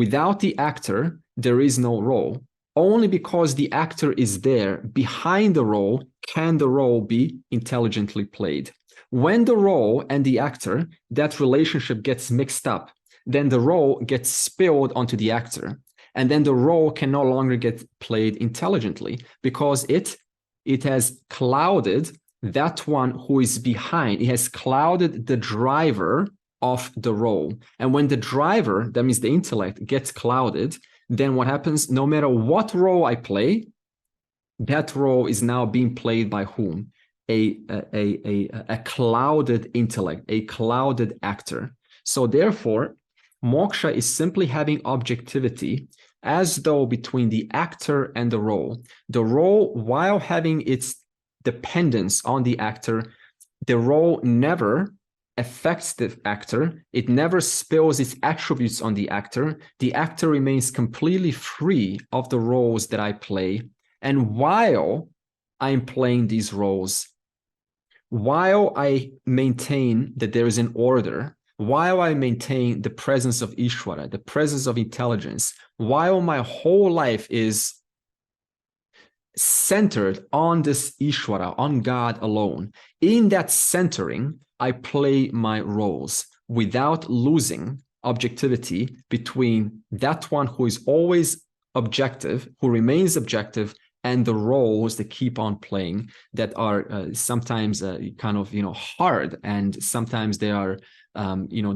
Speaker 1: Without the actor, there is no role. Only because the actor is there behind the role can the role be intelligently played. When the role and the actor, that relationship gets mixed up, then the role gets spilled onto the actor. And then the role can no longer get played intelligently because it has clouded that one who is behind. It has clouded the driver of the role. And when the driver, that means the intellect, gets clouded, then what happens? No matter what role I play, that role is now being played by whom? A clouded intellect, a clouded actor. So therefore, moksha is simply having objectivity as though between the actor and the role. The role, while having its dependence on the actor, the role never affects the actor. It never spills its attributes on the actor. The actor remains completely free of the roles that I play. And while I'm playing these roles, while I maintain that there is an order, while I maintain the presence of Ishvara, the presence of intelligence, while my whole life is centered on this Ishvara, on God alone, in that centering, I play my roles without losing objectivity between that one who is always objective, who remains objective, and the roles that keep on playing that are sometimes kind of, hard, and sometimes they are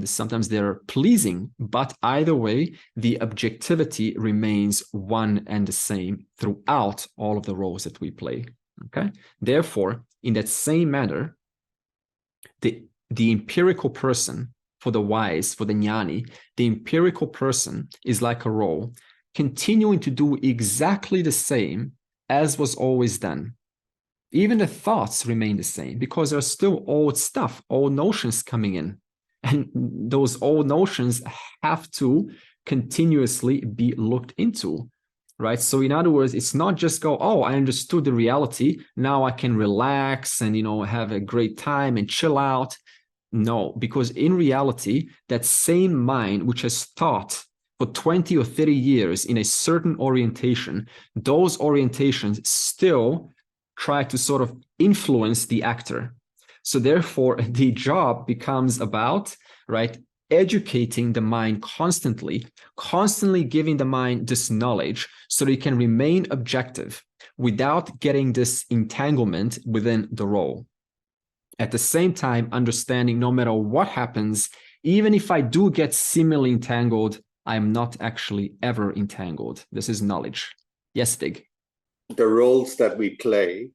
Speaker 1: sometimes they're pleasing, but either way, the objectivity remains one and the same throughout all of the roles that we play. Okay. Therefore, in that same manner, the empirical person, for the wise, for the jnani, the empirical person is like a role, continuing to do exactly the same as was always done. Even the thoughts remain the same because there's still old stuff, old notions coming in. And those old notions have to continuously be looked into, right? So in other words, it's not just go, oh, I understood the reality. Now I can relax and, have a great time and chill out. No, because in reality, that same mind, which has thought for 20 or 30 years in a certain orientation, those orientations still try to sort of influence the actor. So therefore, the job becomes about, right, educating the mind constantly giving the mind this knowledge so that it can remain objective without getting this entanglement within the role. At the same time, understanding no matter what happens, even if I do get seemingly entangled, I'm not actually ever entangled. This is knowledge. Yes, Vig?
Speaker 5: The roles that we play,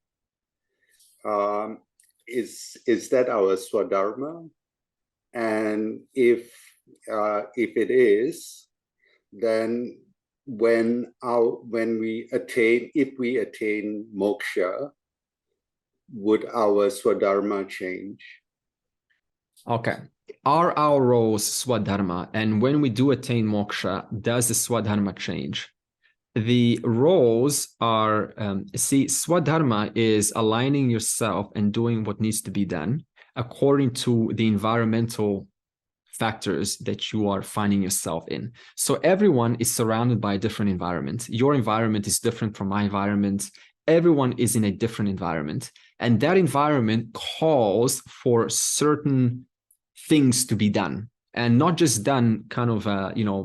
Speaker 5: is that our swadharma? And if it is, then if we attain moksha, would our swadharma change?
Speaker 1: Okay. Are our roles swadharma? And when we do attain moksha, does the swadharma change? The roles are, swadharma is aligning yourself and doing what needs to be done according to the environmental factors that you are finding yourself in. So everyone is surrounded by a different environment. Your environment is different from my environment. Everyone is in a different environment. And that environment calls for certain things to be done. And not just done kind of,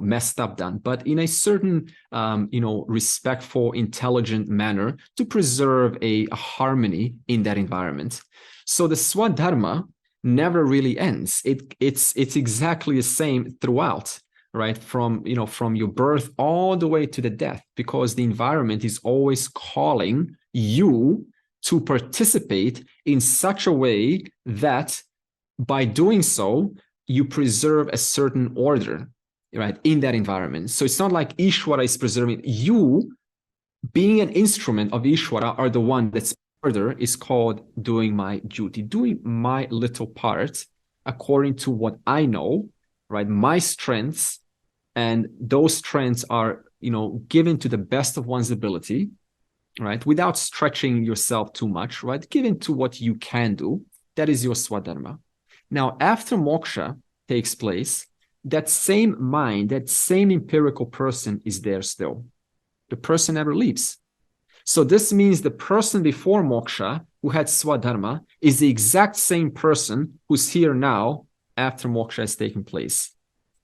Speaker 1: messed up done, but in a certain, respectful, intelligent manner to preserve a harmony in that environment. So the swadharma never really ends. It's exactly the same throughout, right? From your birth all the way to the death, because the environment is always calling you to participate in such a way that by doing so, you preserve a certain order, right, in that environment. So it's not like Ishvara is preserving. You, being an instrument of Ishvara, are the one that's order is called doing my duty, doing my little part according to what I know, right? My strengths, and those strengths are, given to the best of one's ability, right? Without stretching yourself too much, right? Given to what you can do, that is your swadharma. Now, after moksha takes place, that same mind, that same empirical person is there still. The person never leaves. So this means the person before moksha who had swadharma is the exact same person who's here now after moksha has taken place.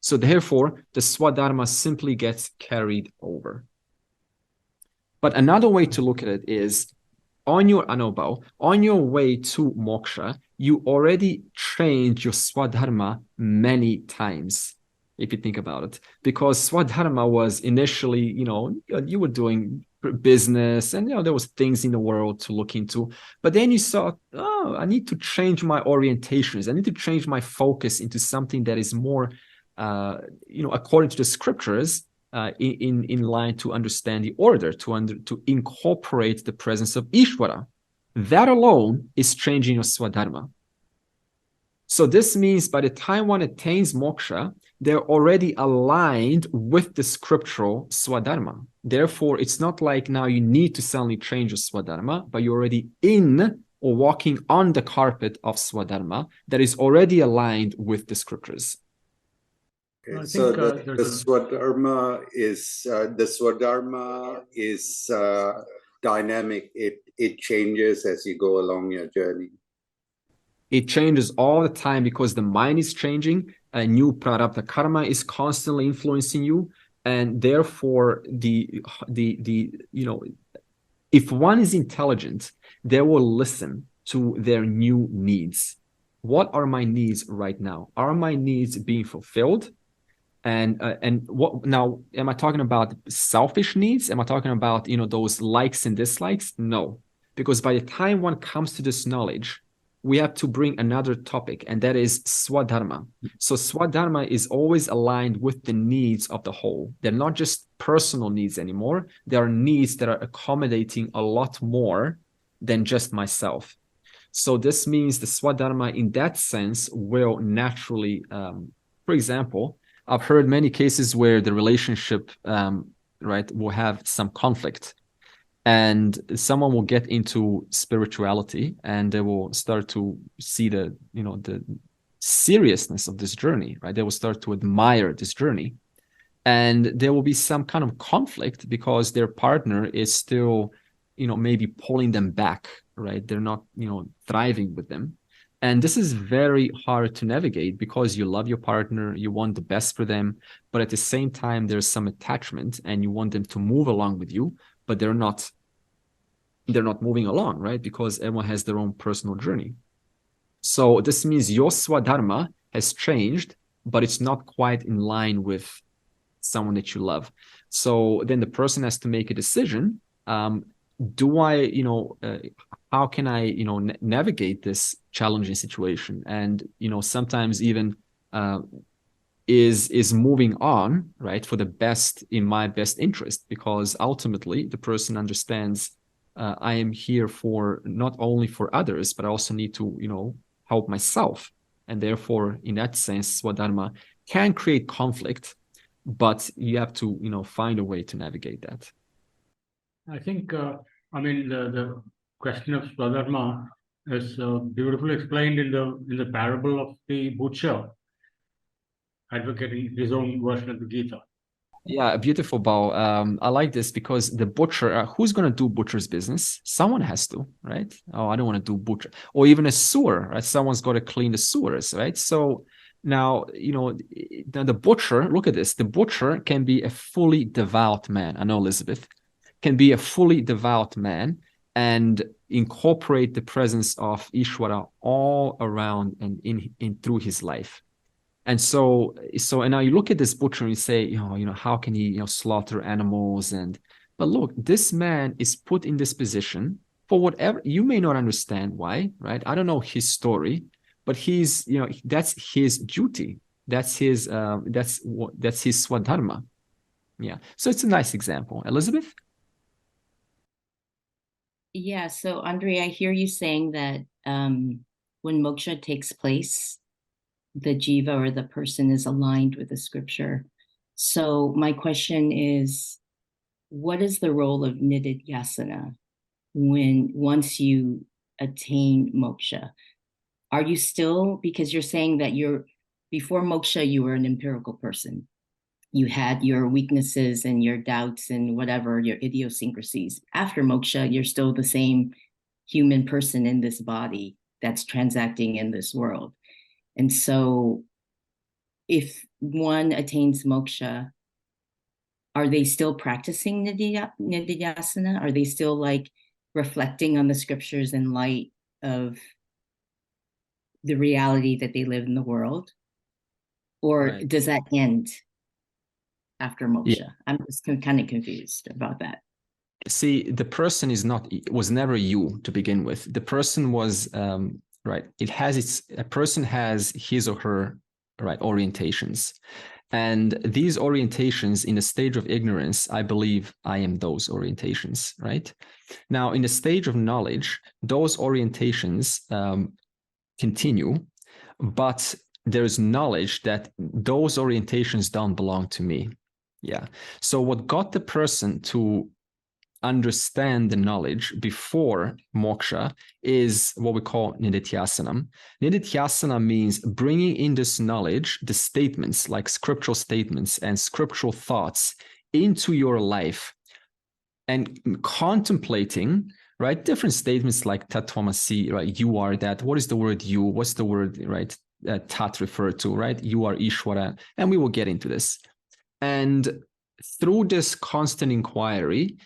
Speaker 1: So therefore, the swadharma simply gets carried over. But another way to look at it is, on your way to moksha, you already trained your swadharma many times, if you think about it. Because swadharma was initially, you were doing business and, there was things in the world to look into. But then you saw, oh, I need to change my orientations. I need to change my focus into something that is more, according to the scriptures, in line to understand the order, to incorporate the presence of Ishvara. That alone is changing your swadharma. So this means by the time one attains moksha, they're already aligned with the scriptural swadharma. Therefore, it's not like now you need to suddenly change your swadharma, but you're already in or walking on the carpet of swadharma that is already aligned with the scriptures.
Speaker 5: Okay, so the swadharma is dynamic. It changes as you go along your journey.
Speaker 1: It changes all the time because the mind is changing. A new prarabdha karma is constantly influencing you, and therefore if one is intelligent, they will listen to their new needs. What are my needs right now? Are my needs being fulfilled? And what now? Am I talking about selfish needs? Am I talking about those likes and dislikes? No, because by the time one comes to this knowledge, we have to bring another topic, and that is swadharma. So swadharma is always aligned with the needs of the whole. They're not just personal needs anymore. They are needs that are accommodating a lot more than just myself. So this means the swadharma in that sense will naturally, for example, I've heard many cases where the relationship, will have some conflict. And someone will get into spirituality and they will start to see the seriousness of this journey, right? They will start to admire this journey. And there will be some kind of conflict because their partner is still, maybe pulling them back, right? They're not, thriving with them. And this is very hard to navigate because you love your partner, you want the best for them, but at the same time, there's some attachment and you want them to move along with you, but they're not moving along, right? Because everyone has their own personal journey. So this means your swadharma has changed, but it's not quite in line with someone that you love. So then the person has to make a decision. How can I, navigate this challenging situation? And, sometimes even is moving on, right, for the best, in my best interest, because ultimately the person understands I am here for not only for others, but I also need to, help myself. And therefore, in that sense, swadharma can create conflict, but you have to, find a way to navigate that.
Speaker 3: I think, the question of swadharma is beautifully explained in the parable of the butcher advocating his own version of the Gita.
Speaker 1: Yeah, beautiful, Bao. I like this because the butcher, who's going to do butcher's business? Someone has to, right? Oh, I don't want to do butcher. Or even a sewer, right? Someone's got to clean the sewers, right? So now, the butcher, look at this. The butcher can be a fully devout man. I know Elizabeth can be a fully devout man and incorporate the presence of Ishvara all around and in through his life. And so now you look at this butcher and you say, how can he, slaughter animals? But look, this man is put in this position for whatever, you may not understand why, right? I don't know his story, but he's, that's his duty. That's his swadharma. Yeah. So it's a nice example. Elizabeth?
Speaker 6: Yeah. So Andre, I hear you saying that when moksha takes place, the jiva or the person is aligned with the scripture. So my question is, what is the role of nididhyasana once you attain moksha? Are you still, because you're saying that before moksha, you were an empirical person. You had your weaknesses and your doubts and whatever, your idiosyncrasies. After moksha, you're still the same human person in this body that's transacting in this world. And so if one attains moksha, are they still practicing nididhyasana? Are they still like reflecting on the scriptures in light of the reality that they live in the world? Or does that end after moksha? Yeah. I'm just kind of confused about that.
Speaker 1: See, the person was never you to begin with. The person was, right, a person has his or her, right, orientations. And these orientations in a stage of ignorance, I believe I am those orientations, right? Now, in the stage of knowledge, those orientations continue, but there's knowledge that those orientations don't belong to me. Yeah. So what got the person to understand the knowledge before moksha is what we call nididhyasana. Nididhyasana means bringing in this knowledge, the statements like scriptural statements and scriptural thoughts into your life and contemplating, right, different statements like tattvamasi, right, you are that. What is the word you? What's the word, right, tat referred to, right? You are Ishvara, and we will get into this. And through this constant inquiry,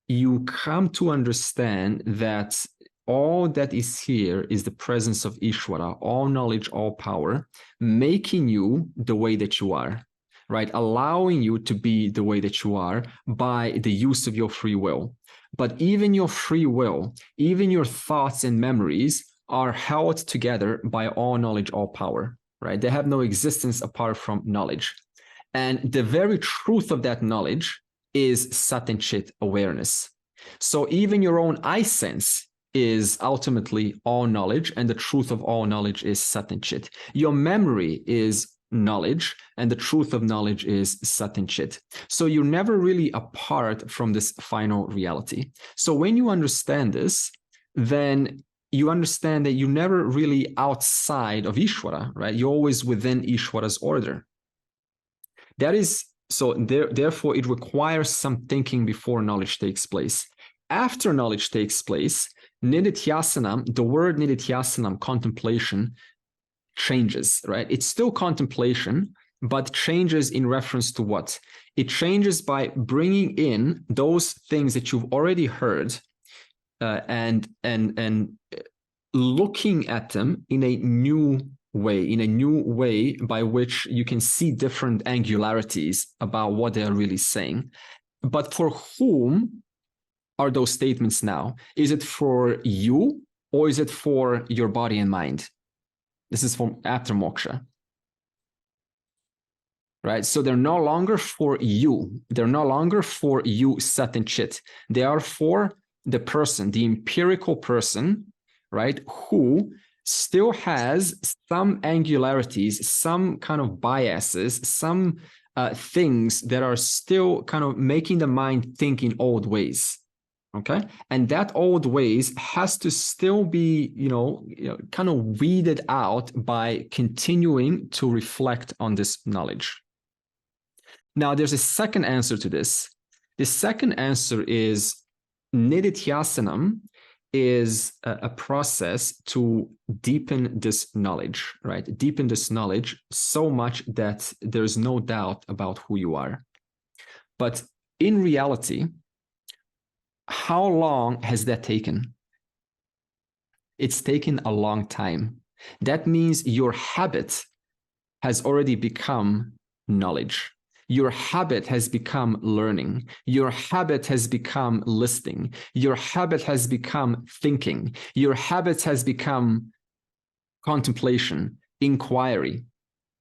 Speaker 1: you come to understand that all that is here is the presence of Ishvara, all knowledge, all power, making you the way that you are, right? Allowing you to be the way that you are by the use of your free will. But even your free will, even your thoughts and memories are held together by all knowledge, all power, right? They have no existence apart from knowledge. And the very truth of that knowledge is Sat and Chit awareness. So even your own eye sense is ultimately all knowledge, and the truth of all knowledge is Sat and Chit. Your memory is knowledge, and the truth of knowledge is Sat and Chit. So you're never really apart from this final reality. So when you understand this, then you understand that you're never really outside of Ishvara, right? You're always within Ishvara's order. That is, so therefore it requires some thinking before knowledge takes place. After knowledge takes place, nididhyasana, the word nididhyasana, contemplation, changes, right? It's still contemplation, but changes in reference to what? It changes by bringing in those things that you've already heard and looking at them in a new way by which you can see different angularities about what they are really saying. But for whom are those statements now? Is it for you or is it for your body and mind? This is from after moksha, right? So they're no longer for you. They're no longer for you, Sat and Chit. They are for the person, the empirical person, right? Who still has some angularities, some kind of biases, some things that are still kind of making the mind think in old ways. Okay, and that old ways has to still be, kind of weeded out by continuing to reflect on this knowledge. Now, there's a second answer to this. The second answer is nididhyasana is a process to deepen this knowledge, right? Deepen this knowledge so much that there's no doubt about who you are. But in reality, how long has that taken? It's taken a long time. That means your habit has already become knowledge. Your habit has become learning. Your habit has become listening. Your habit has become thinking. Your habit has become contemplation, inquiry.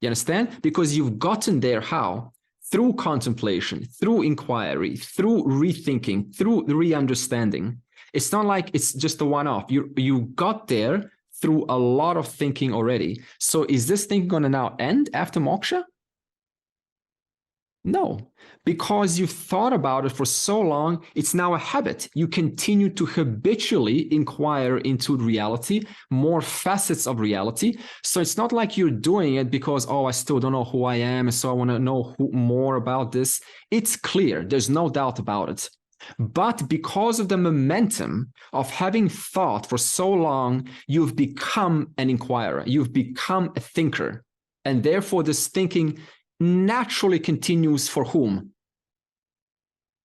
Speaker 1: You understand? Because you've gotten there how? Through contemplation, through inquiry, through rethinking, through re-understanding. It's not like it's just a one-off. You got there through a lot of thinking already. So is this thinking going to now end after moksha? No, because you've thought about it for so long, it's now a habit. You continue to habitually inquire into reality, more facets of reality. So it's not like you're doing it because, oh, I still don't know who I am, so I want to know more about this. It's clear. There's no doubt about it. But because of the momentum of having thought for so long, you've become an inquirer. You've become a thinker. And therefore, this thinking naturally continues for whom?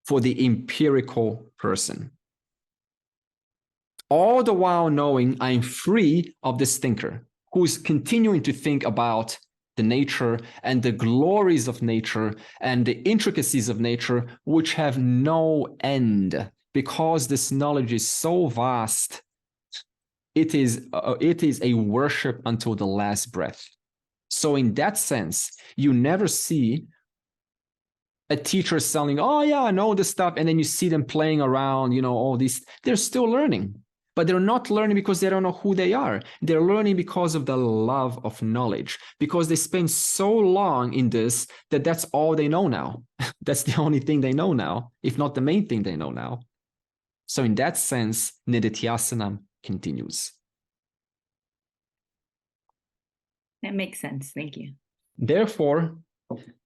Speaker 1: For the empirical person. All the while knowing I'm free of this thinker who's continuing to think about the nature and the glories of nature and the intricacies of nature, which have no end, because this knowledge is so vast. It is a worship until the last breath. So in that sense, you never see a teacher selling, oh yeah, I know this stuff, and then you see them playing around, all these. They're still learning, but they're not learning because they don't know who they are. They're learning because of the love of knowledge, because they spend so long in this that that's all they know now. That's the only thing they know now, if not the main thing they know now. So in that sense, nididhyasana continues.
Speaker 6: That makes sense. Thank you.
Speaker 1: Therefore,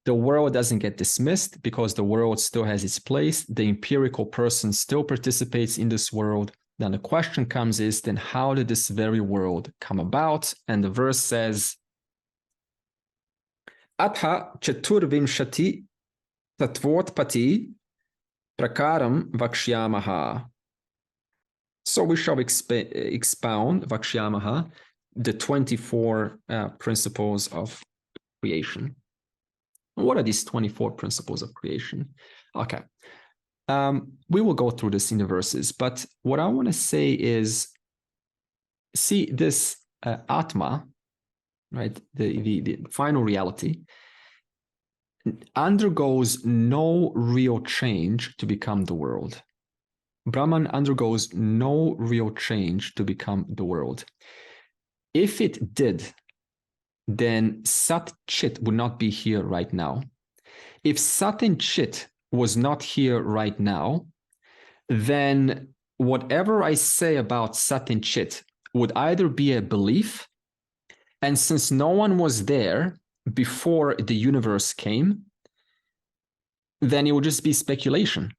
Speaker 1: the world doesn't get dismissed because the world still has its place. The empirical person still participates in this world. Then the question comes is, then how did this very world come about? And the verse says, Atha chaturvimshati tattvotpati prakaram vakshyamaha. So we shall expound vakshyamaha, the 24 principles of creation. What are these 24 principles of creation? Okay. We will go through this in the verses, but what I want to say is, see this Atma, right? The final reality undergoes no real change to become the world. Brahman undergoes no real change to become the world. If it did, then Sat Chit would not be here right now. If Sat and Chit was not here right now, then whatever I say about Sat and Chit would either be a belief, and since no one was there before the universe came, then it would just be speculation.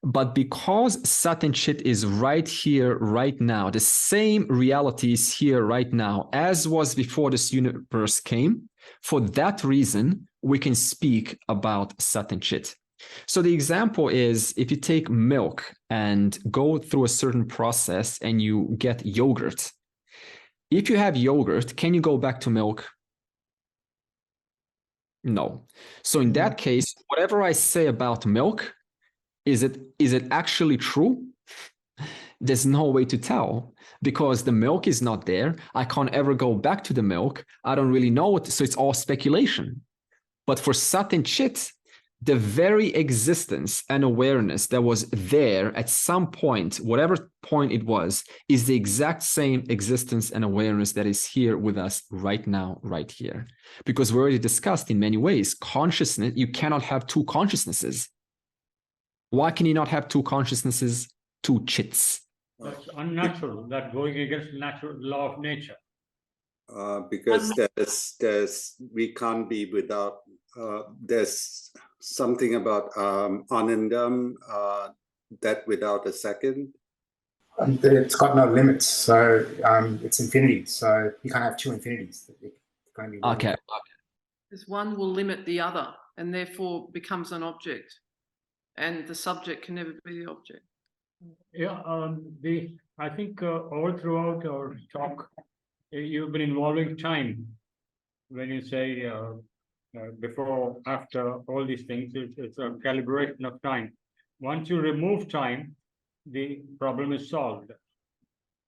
Speaker 1: But because Sat and Chit is right here, right now, the same reality is here right now, as was before this universe came, for that reason, we can speak about Sat and Chit. So the example is, if you take milk and go through a certain process and you get yogurt. If you have yogurt, can you go back to milk? No. So in that case, whatever I say about milk, is it actually true? There's no way to tell because the milk is not there. I can't ever go back to the milk. I don't really know what, so it's all speculation. But for Sat and Chit, the very existence and awareness that was there at some point, whatever point it was, is the exact same existence and awareness that is here with us right now, right here. Because we already discussed in many ways, consciousness, you cannot have two consciousnesses. Why can you not have two consciousnesses, two chits?
Speaker 3: That's unnatural. That going against the natural law of nature.
Speaker 5: Because we can't be without. There's something about anandam, that without a second.
Speaker 7: It's got no limits, so it's infinity. So you can't have two infinities.
Speaker 1: Okay.
Speaker 2: Because one will limit the other and therefore becomes an object. And the subject can never be the object.
Speaker 3: Yeah, I think all throughout our talk, you've been involving time. When you say before, after, all these things, it's a calibration of time. Once you remove time, the problem is solved.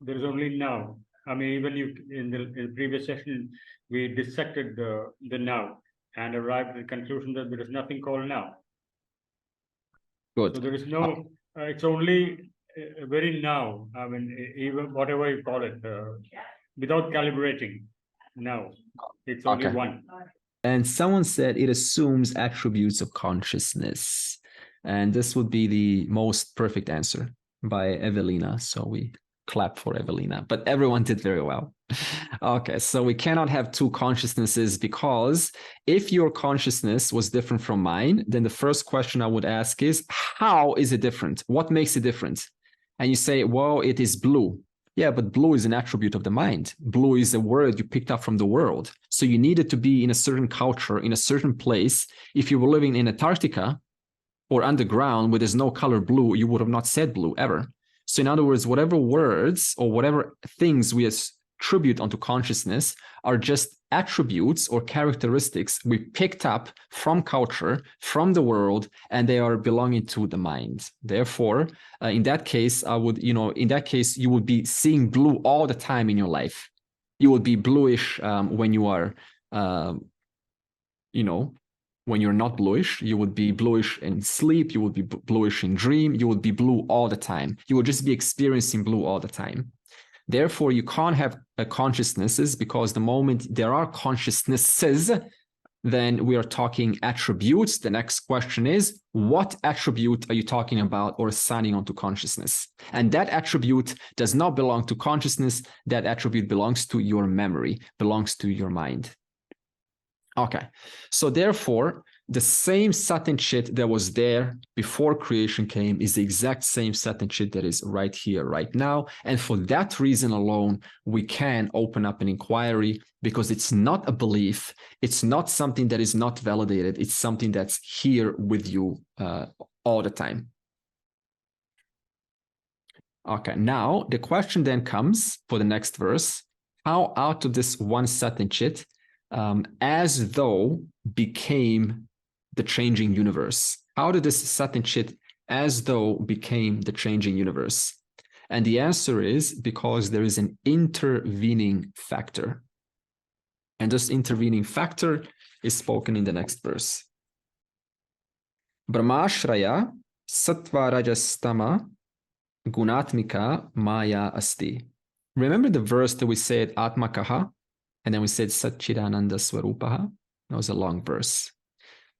Speaker 3: There is only now. I mean, even in the previous session, we dissected the now and arrived at the conclusion that there is nothing called now.
Speaker 1: Good.
Speaker 3: So there is no, it's only very now. I mean, even whatever you call it, without calibrating. Now, it's only one.
Speaker 1: And someone said it assumes attributes of consciousness. And this would be the most perfect answer by Evelina. So we clap for Evelina, but everyone did very well. Okay, so we cannot have two consciousnesses, because if your consciousness was different from mine, then the first question I would ask is, how is it different? What makes it different? And you say, well, it is blue. Yeah, but blue is an attribute of the mind. Blue is a word you picked up from the world. So you needed to be in a certain culture, in a certain place. If you were living in Antarctica or underground where there's no color blue, you would have not said blue ever. So in other words, whatever words or whatever things we attribute onto consciousness are just attributes or characteristics we picked up from culture, from the world, and they are belonging to the mind. Therefore, in that case, you would be seeing blue all the time in your life. You would be bluish when you are, when you're not bluish. You would be bluish in sleep. You would be bluish in dream. You would be blue all the time. You would just be experiencing blue all the time. Therefore, you can't have consciousnesses, because the moment there are consciousnesses, then we are talking attributes. The next question is, what attribute are you talking about or assigning onto consciousness? And that attribute does not belong to consciousness. That attribute belongs to your memory, belongs to your mind. Okay, so therefore, the same Sat and Chit that was there before creation came is the exact same Sat and Chit that is right here, right now. And for that reason alone, we can open up an inquiry, because it's not a belief. It's not something that is not validated. It's something that's here with you all the time. Okay, now the question then comes for the next verse: how out of this one Sat and Chit, as though, became the changing universe? How did this Sat and Chit as though became the changing universe? And the answer is because there is an intervening factor. And this intervening factor is spoken in the next verse. Brahmashraya sattva rajastama gunatmika maya asti. Remember the verse that we said atmakaha, and then we said satchidananda swarupaha? That was a long verse.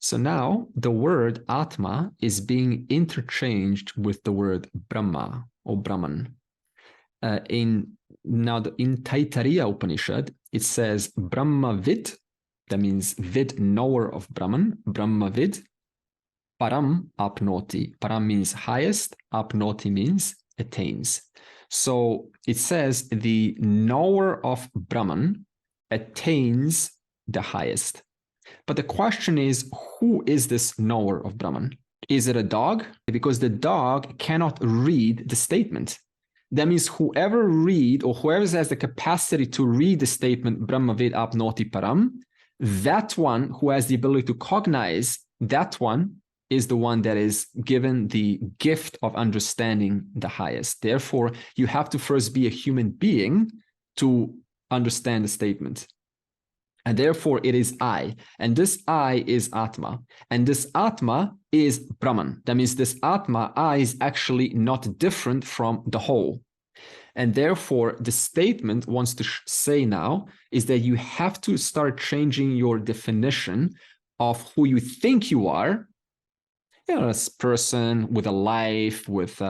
Speaker 1: So now the word Atma is being interchanged with the word Brahma or Brahman. In Taittiriya Upanishad, it says Brahmavid, that means vid, knower of Brahman, Brahmavid, param apnoti. Param means highest, apnoti means attains. So it says the knower of Brahman attains the highest. But the question is, who is this knower of Brahman? Is it a dog? Because the dog cannot read the statement. That means whoever has the capacity to read the statement Brahmavid apnoti param, that one who has the ability to cognize, that one is the one that is given the gift of understanding the highest. Therefore, you have to first be a human being to understand the statement. And therefore, it is I. And this I is Atma. And this Atma is Brahman. That means this Atma, I, is actually not different from the whole. And therefore, the statement wants to say now is that you have to start changing your definition of who you think you are. This person with a life, with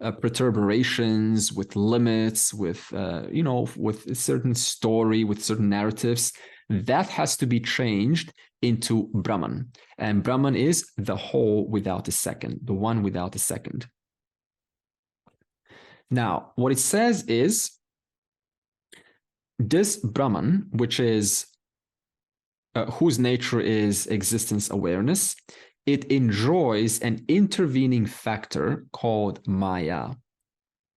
Speaker 1: perturbations, with limits, with with a certain story, with certain narratives. That has to be changed into Brahman. And Brahman is the whole without a second, the one without a second. Now, what it says is this Brahman, which is whose nature is existence awareness, it enjoys an intervening factor called Maya.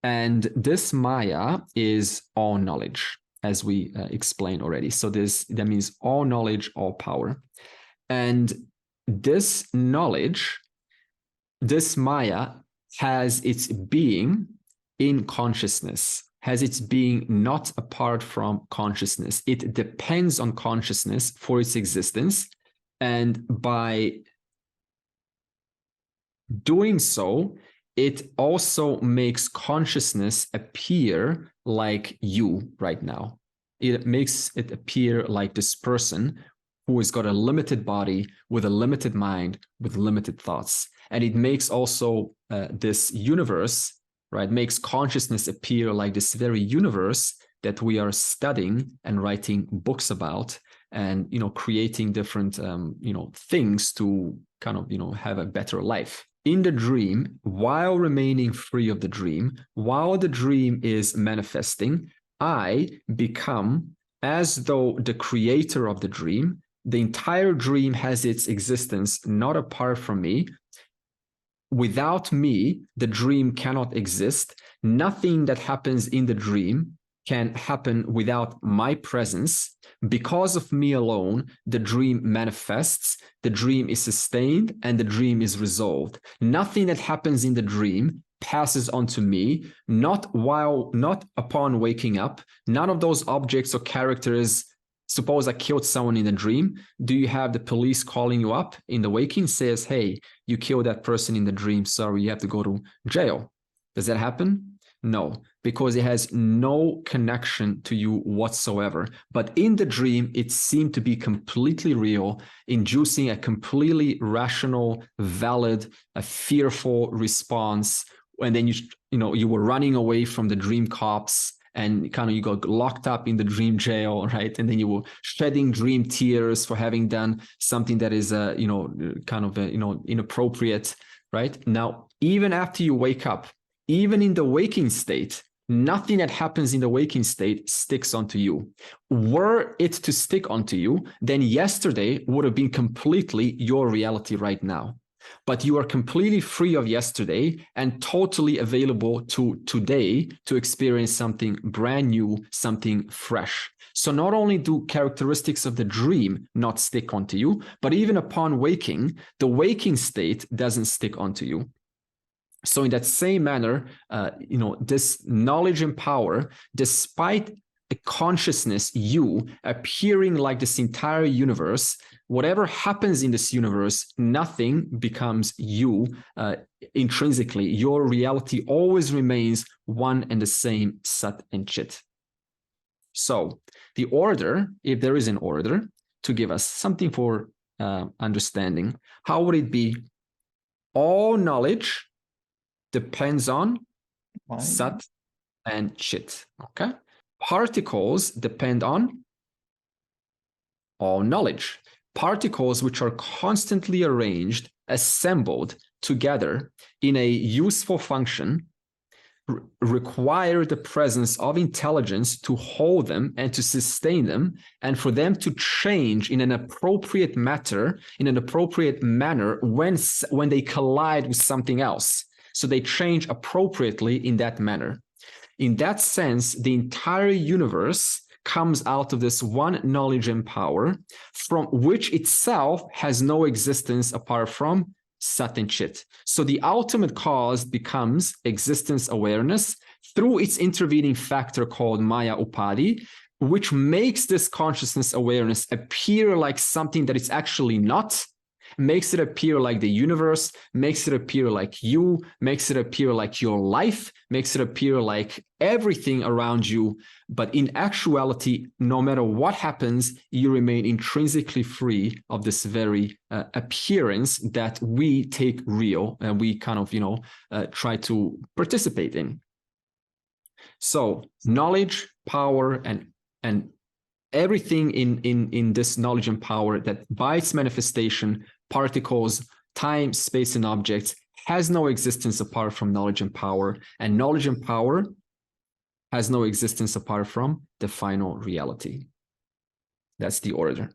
Speaker 1: And this Maya is all knowledge, as we explained already. So that means all knowledge, all power. And this knowledge, this Maya, has its being in consciousness, has its being not apart from consciousness. It depends on consciousness for its existence. And by doing so, it also makes consciousness appear like you right now. It makes it appear like this person who has got a limited body with a limited mind with limited thoughts. And it makes also this universe, right, makes consciousness appear like this very universe that we are studying and writing books about, and, you know, creating different, you know, things to kind of, you know, have a better life. In the dream, while remaining free of the dream, while the dream is manifesting, I become as though the creator of the dream. The entire dream has its existence not apart from me. Without me, the dream cannot exist. Nothing that happens in the dream can happen without my presence. Because of me alone, the dream manifests, the dream is sustained, and the dream is resolved. Nothing that happens in the dream passes on to me, not upon waking up. None of those objects or characters. Suppose I killed someone in a dream. Do you have the police calling you up in the waking, says, hey, you killed that person in the dream, sorry, you have to go to jail? Does that happen? No, because it has no connection to you whatsoever. But in the dream, it seemed to be completely real, inducing a completely rational, valid, a fearful response. And then you were running away from the dream cops, and kind of you got locked up in the dream jail, right? And then you were shedding dream tears for having done something that is, inappropriate, right? Now, even after you wake up, even in the waking state, nothing that happens in the waking state sticks onto you. Were it to stick onto you, then yesterday would have been completely your reality right now. But you are completely free of yesterday and totally available to today to experience something brand new, something fresh. So not only do characteristics of the dream not stick onto you, but even upon waking, the waking state doesn't stick onto you. So in that same manner, this knowledge and power, despite a consciousness, you appearing like this entire universe, whatever happens in this universe, nothing becomes you intrinsically. Your reality always remains one and the same, Sat and Chit. So the order, if there is an order, to give us something for understanding, how would it be? All knowledge depends on Sat and Chit, okay? Particles depend on all knowledge. Particles which are constantly arranged, assembled together in a useful function, require the presence of intelligence to hold them and to sustain them, and for them to change in an appropriate manner when they collide with something else. So they change appropriately in that manner. In that sense, the entire universe comes out of this one knowledge and power, from which itself has no existence apart from Sat and Chit. So the ultimate cause becomes existence awareness through its intervening factor called Maya Upadi, which makes this consciousness awareness appear like something that it's actually not, makes it appear like the universe, makes it appear like you, makes it appear like your life, makes it appear like everything around you. But in actuality, no matter what happens, you remain intrinsically free of this very appearance that we take real and we kind of, try to participate in. So knowledge, power, and everything in this knowledge and power that by its manifestation, particles, time, space, and objects, has no existence apart from knowledge and power, and knowledge and power has no existence apart from the final reality. That's the order.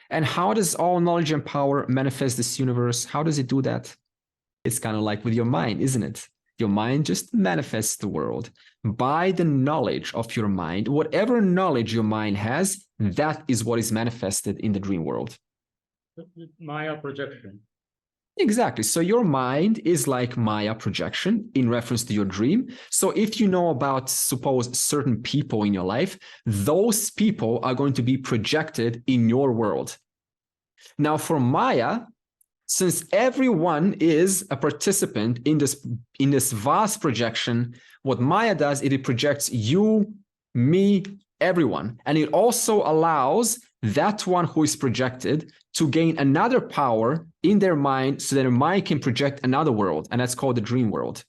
Speaker 1: And how does all knowledge and power manifest this universe? How does it do that? It's kind of like with your mind, isn't it? Your mind just manifests the world. By the knowledge of your mind, whatever knowledge your mind has, that is what is manifested in the dream world.
Speaker 3: Maya projection.
Speaker 1: Exactly. So your mind is like Maya projection in reference to your dream. So if you know about, suppose, certain people in your life, those people are going to be projected in your world. Now for Maya, Since everyone is a participant in this vast projection, what Maya does is it projects you, me, everyone. And it also allows that one who is projected to gain another power in their mind so that their mind can project another world. And that's called the dream world.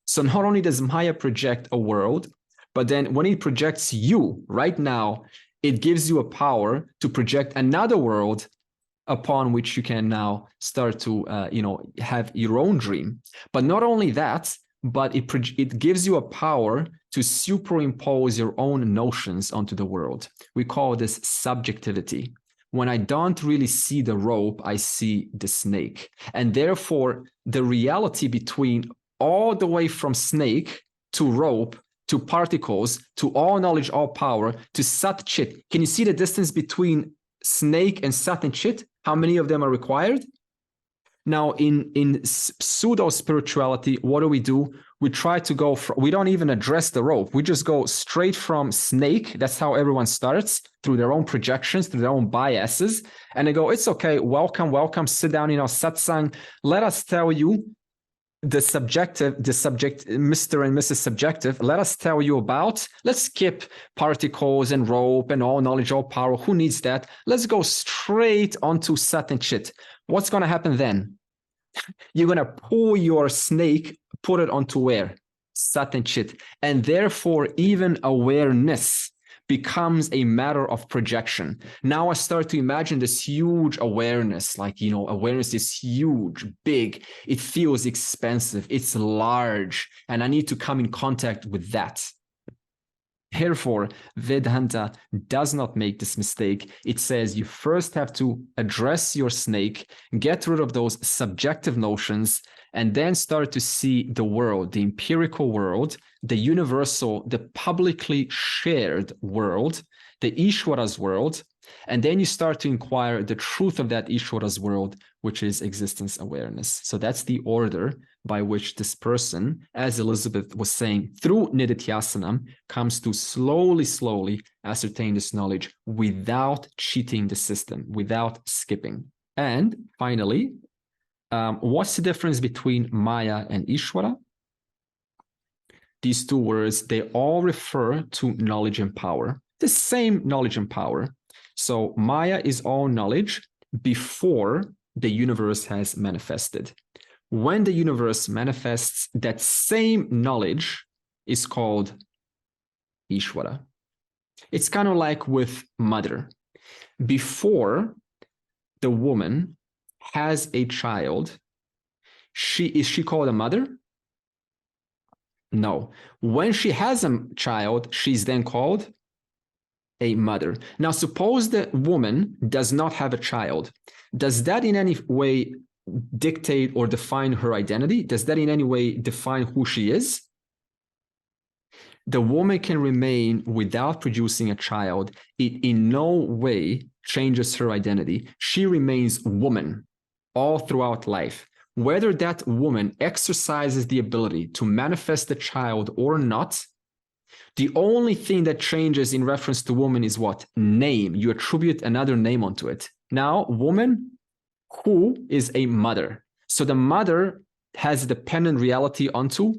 Speaker 1: So not only does Maya project a world, but then when it projects you right now, it gives you a power to project another world upon which you can now start to, have your own dream. But not only that, but it gives you a power to superimpose your own notions onto the world. We call this subjectivity. When I don't really see the rope, I see the snake. And therefore, the reality between all the way from snake to rope, to particles, to all knowledge, all power, to Sat Chit. Can you see the distance between snake and Sat and Chit? How many of them are required? Now, in pseudo-spirituality, what do? We try to go, we don't even address the rope. We just go straight from snake. That's how everyone starts, through their own projections, through their own biases. And they go, it's okay, welcome, sit down in our satsang. Let us tell you the subject, Mr. and Mrs. Subjective, let us tell you about, let's skip particles and rope and all knowledge, all power. Who needs that? Let's go straight onto Sat and Chit. What's going to happen then? You're going to pull your snake, put it onto where? Sat and Chit. And therefore, even awareness becomes a matter of projection. Now I start to imagine this huge awareness, awareness is huge, big, it feels expensive, it's large, and I need to come in contact with that. Therefore, Vedanta does not make this mistake. It says you first have to address your snake, get rid of those subjective notions, and then start to see the world, the empirical world, the universal, the publicly shared world, the Ishvara's world, and then you start to inquire the truth of that Ishvara's world, which is existence awareness. So that's the order by which this person, as Elizabeth was saying, through Nididhyasanam, comes to slowly ascertain this knowledge without cheating the system, without skipping. And finally, what's the difference between Maya and Ishvara? These two words, they all refer to knowledge and power, the same knowledge and power. So Maya is all knowledge before the universe has manifested. When the universe manifests, that same knowledge is called Ishvara. It's kind of like with mother. Before the woman has a child, is she called a mother? No. When she has a child, she's then called a mother. Now, suppose the woman does not have a child. Does that in any way dictate or define her identity? Does that in any way define who she is? The woman can remain without producing a child. It in no way changes her identity. She remains woman all throughout life. Whether that woman exercises the ability to manifest a child or not, the only thing that changes in reference to woman is what? Name. You attribute another name onto it. Now, woman, who is a mother? So the mother has dependent reality onto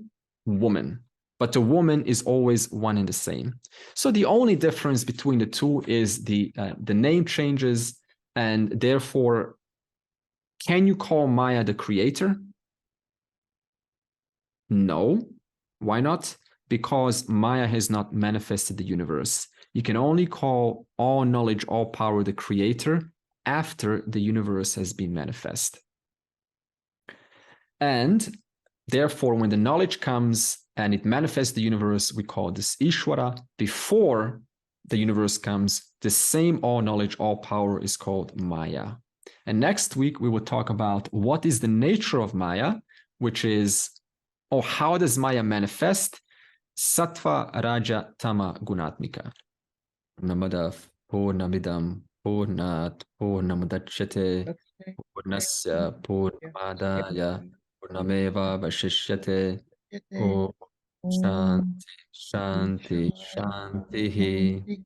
Speaker 1: woman, but the woman is always one and the same. So the only difference between the two is the name changes, and therefore, can you call Maya the creator? No. Why not? Because Maya has not manifested the universe. You can only call all knowledge, all power the creator after the universe has been manifest. And therefore, when the knowledge comes and it manifests the universe, we call this Ishvara. Before the universe comes, the same all knowledge, all power is called Maya. And next week, we will talk about what is the nature of Maya, which is, or how does Maya manifest? Sattva, Raja, Tama, Gunatmika. Namadav, Purnamidam, Purnat, Purnamudachyate, Purnasya, Purnamadaya, Purnameva Vashishyate. Om Shanti, Shanti, Shanti.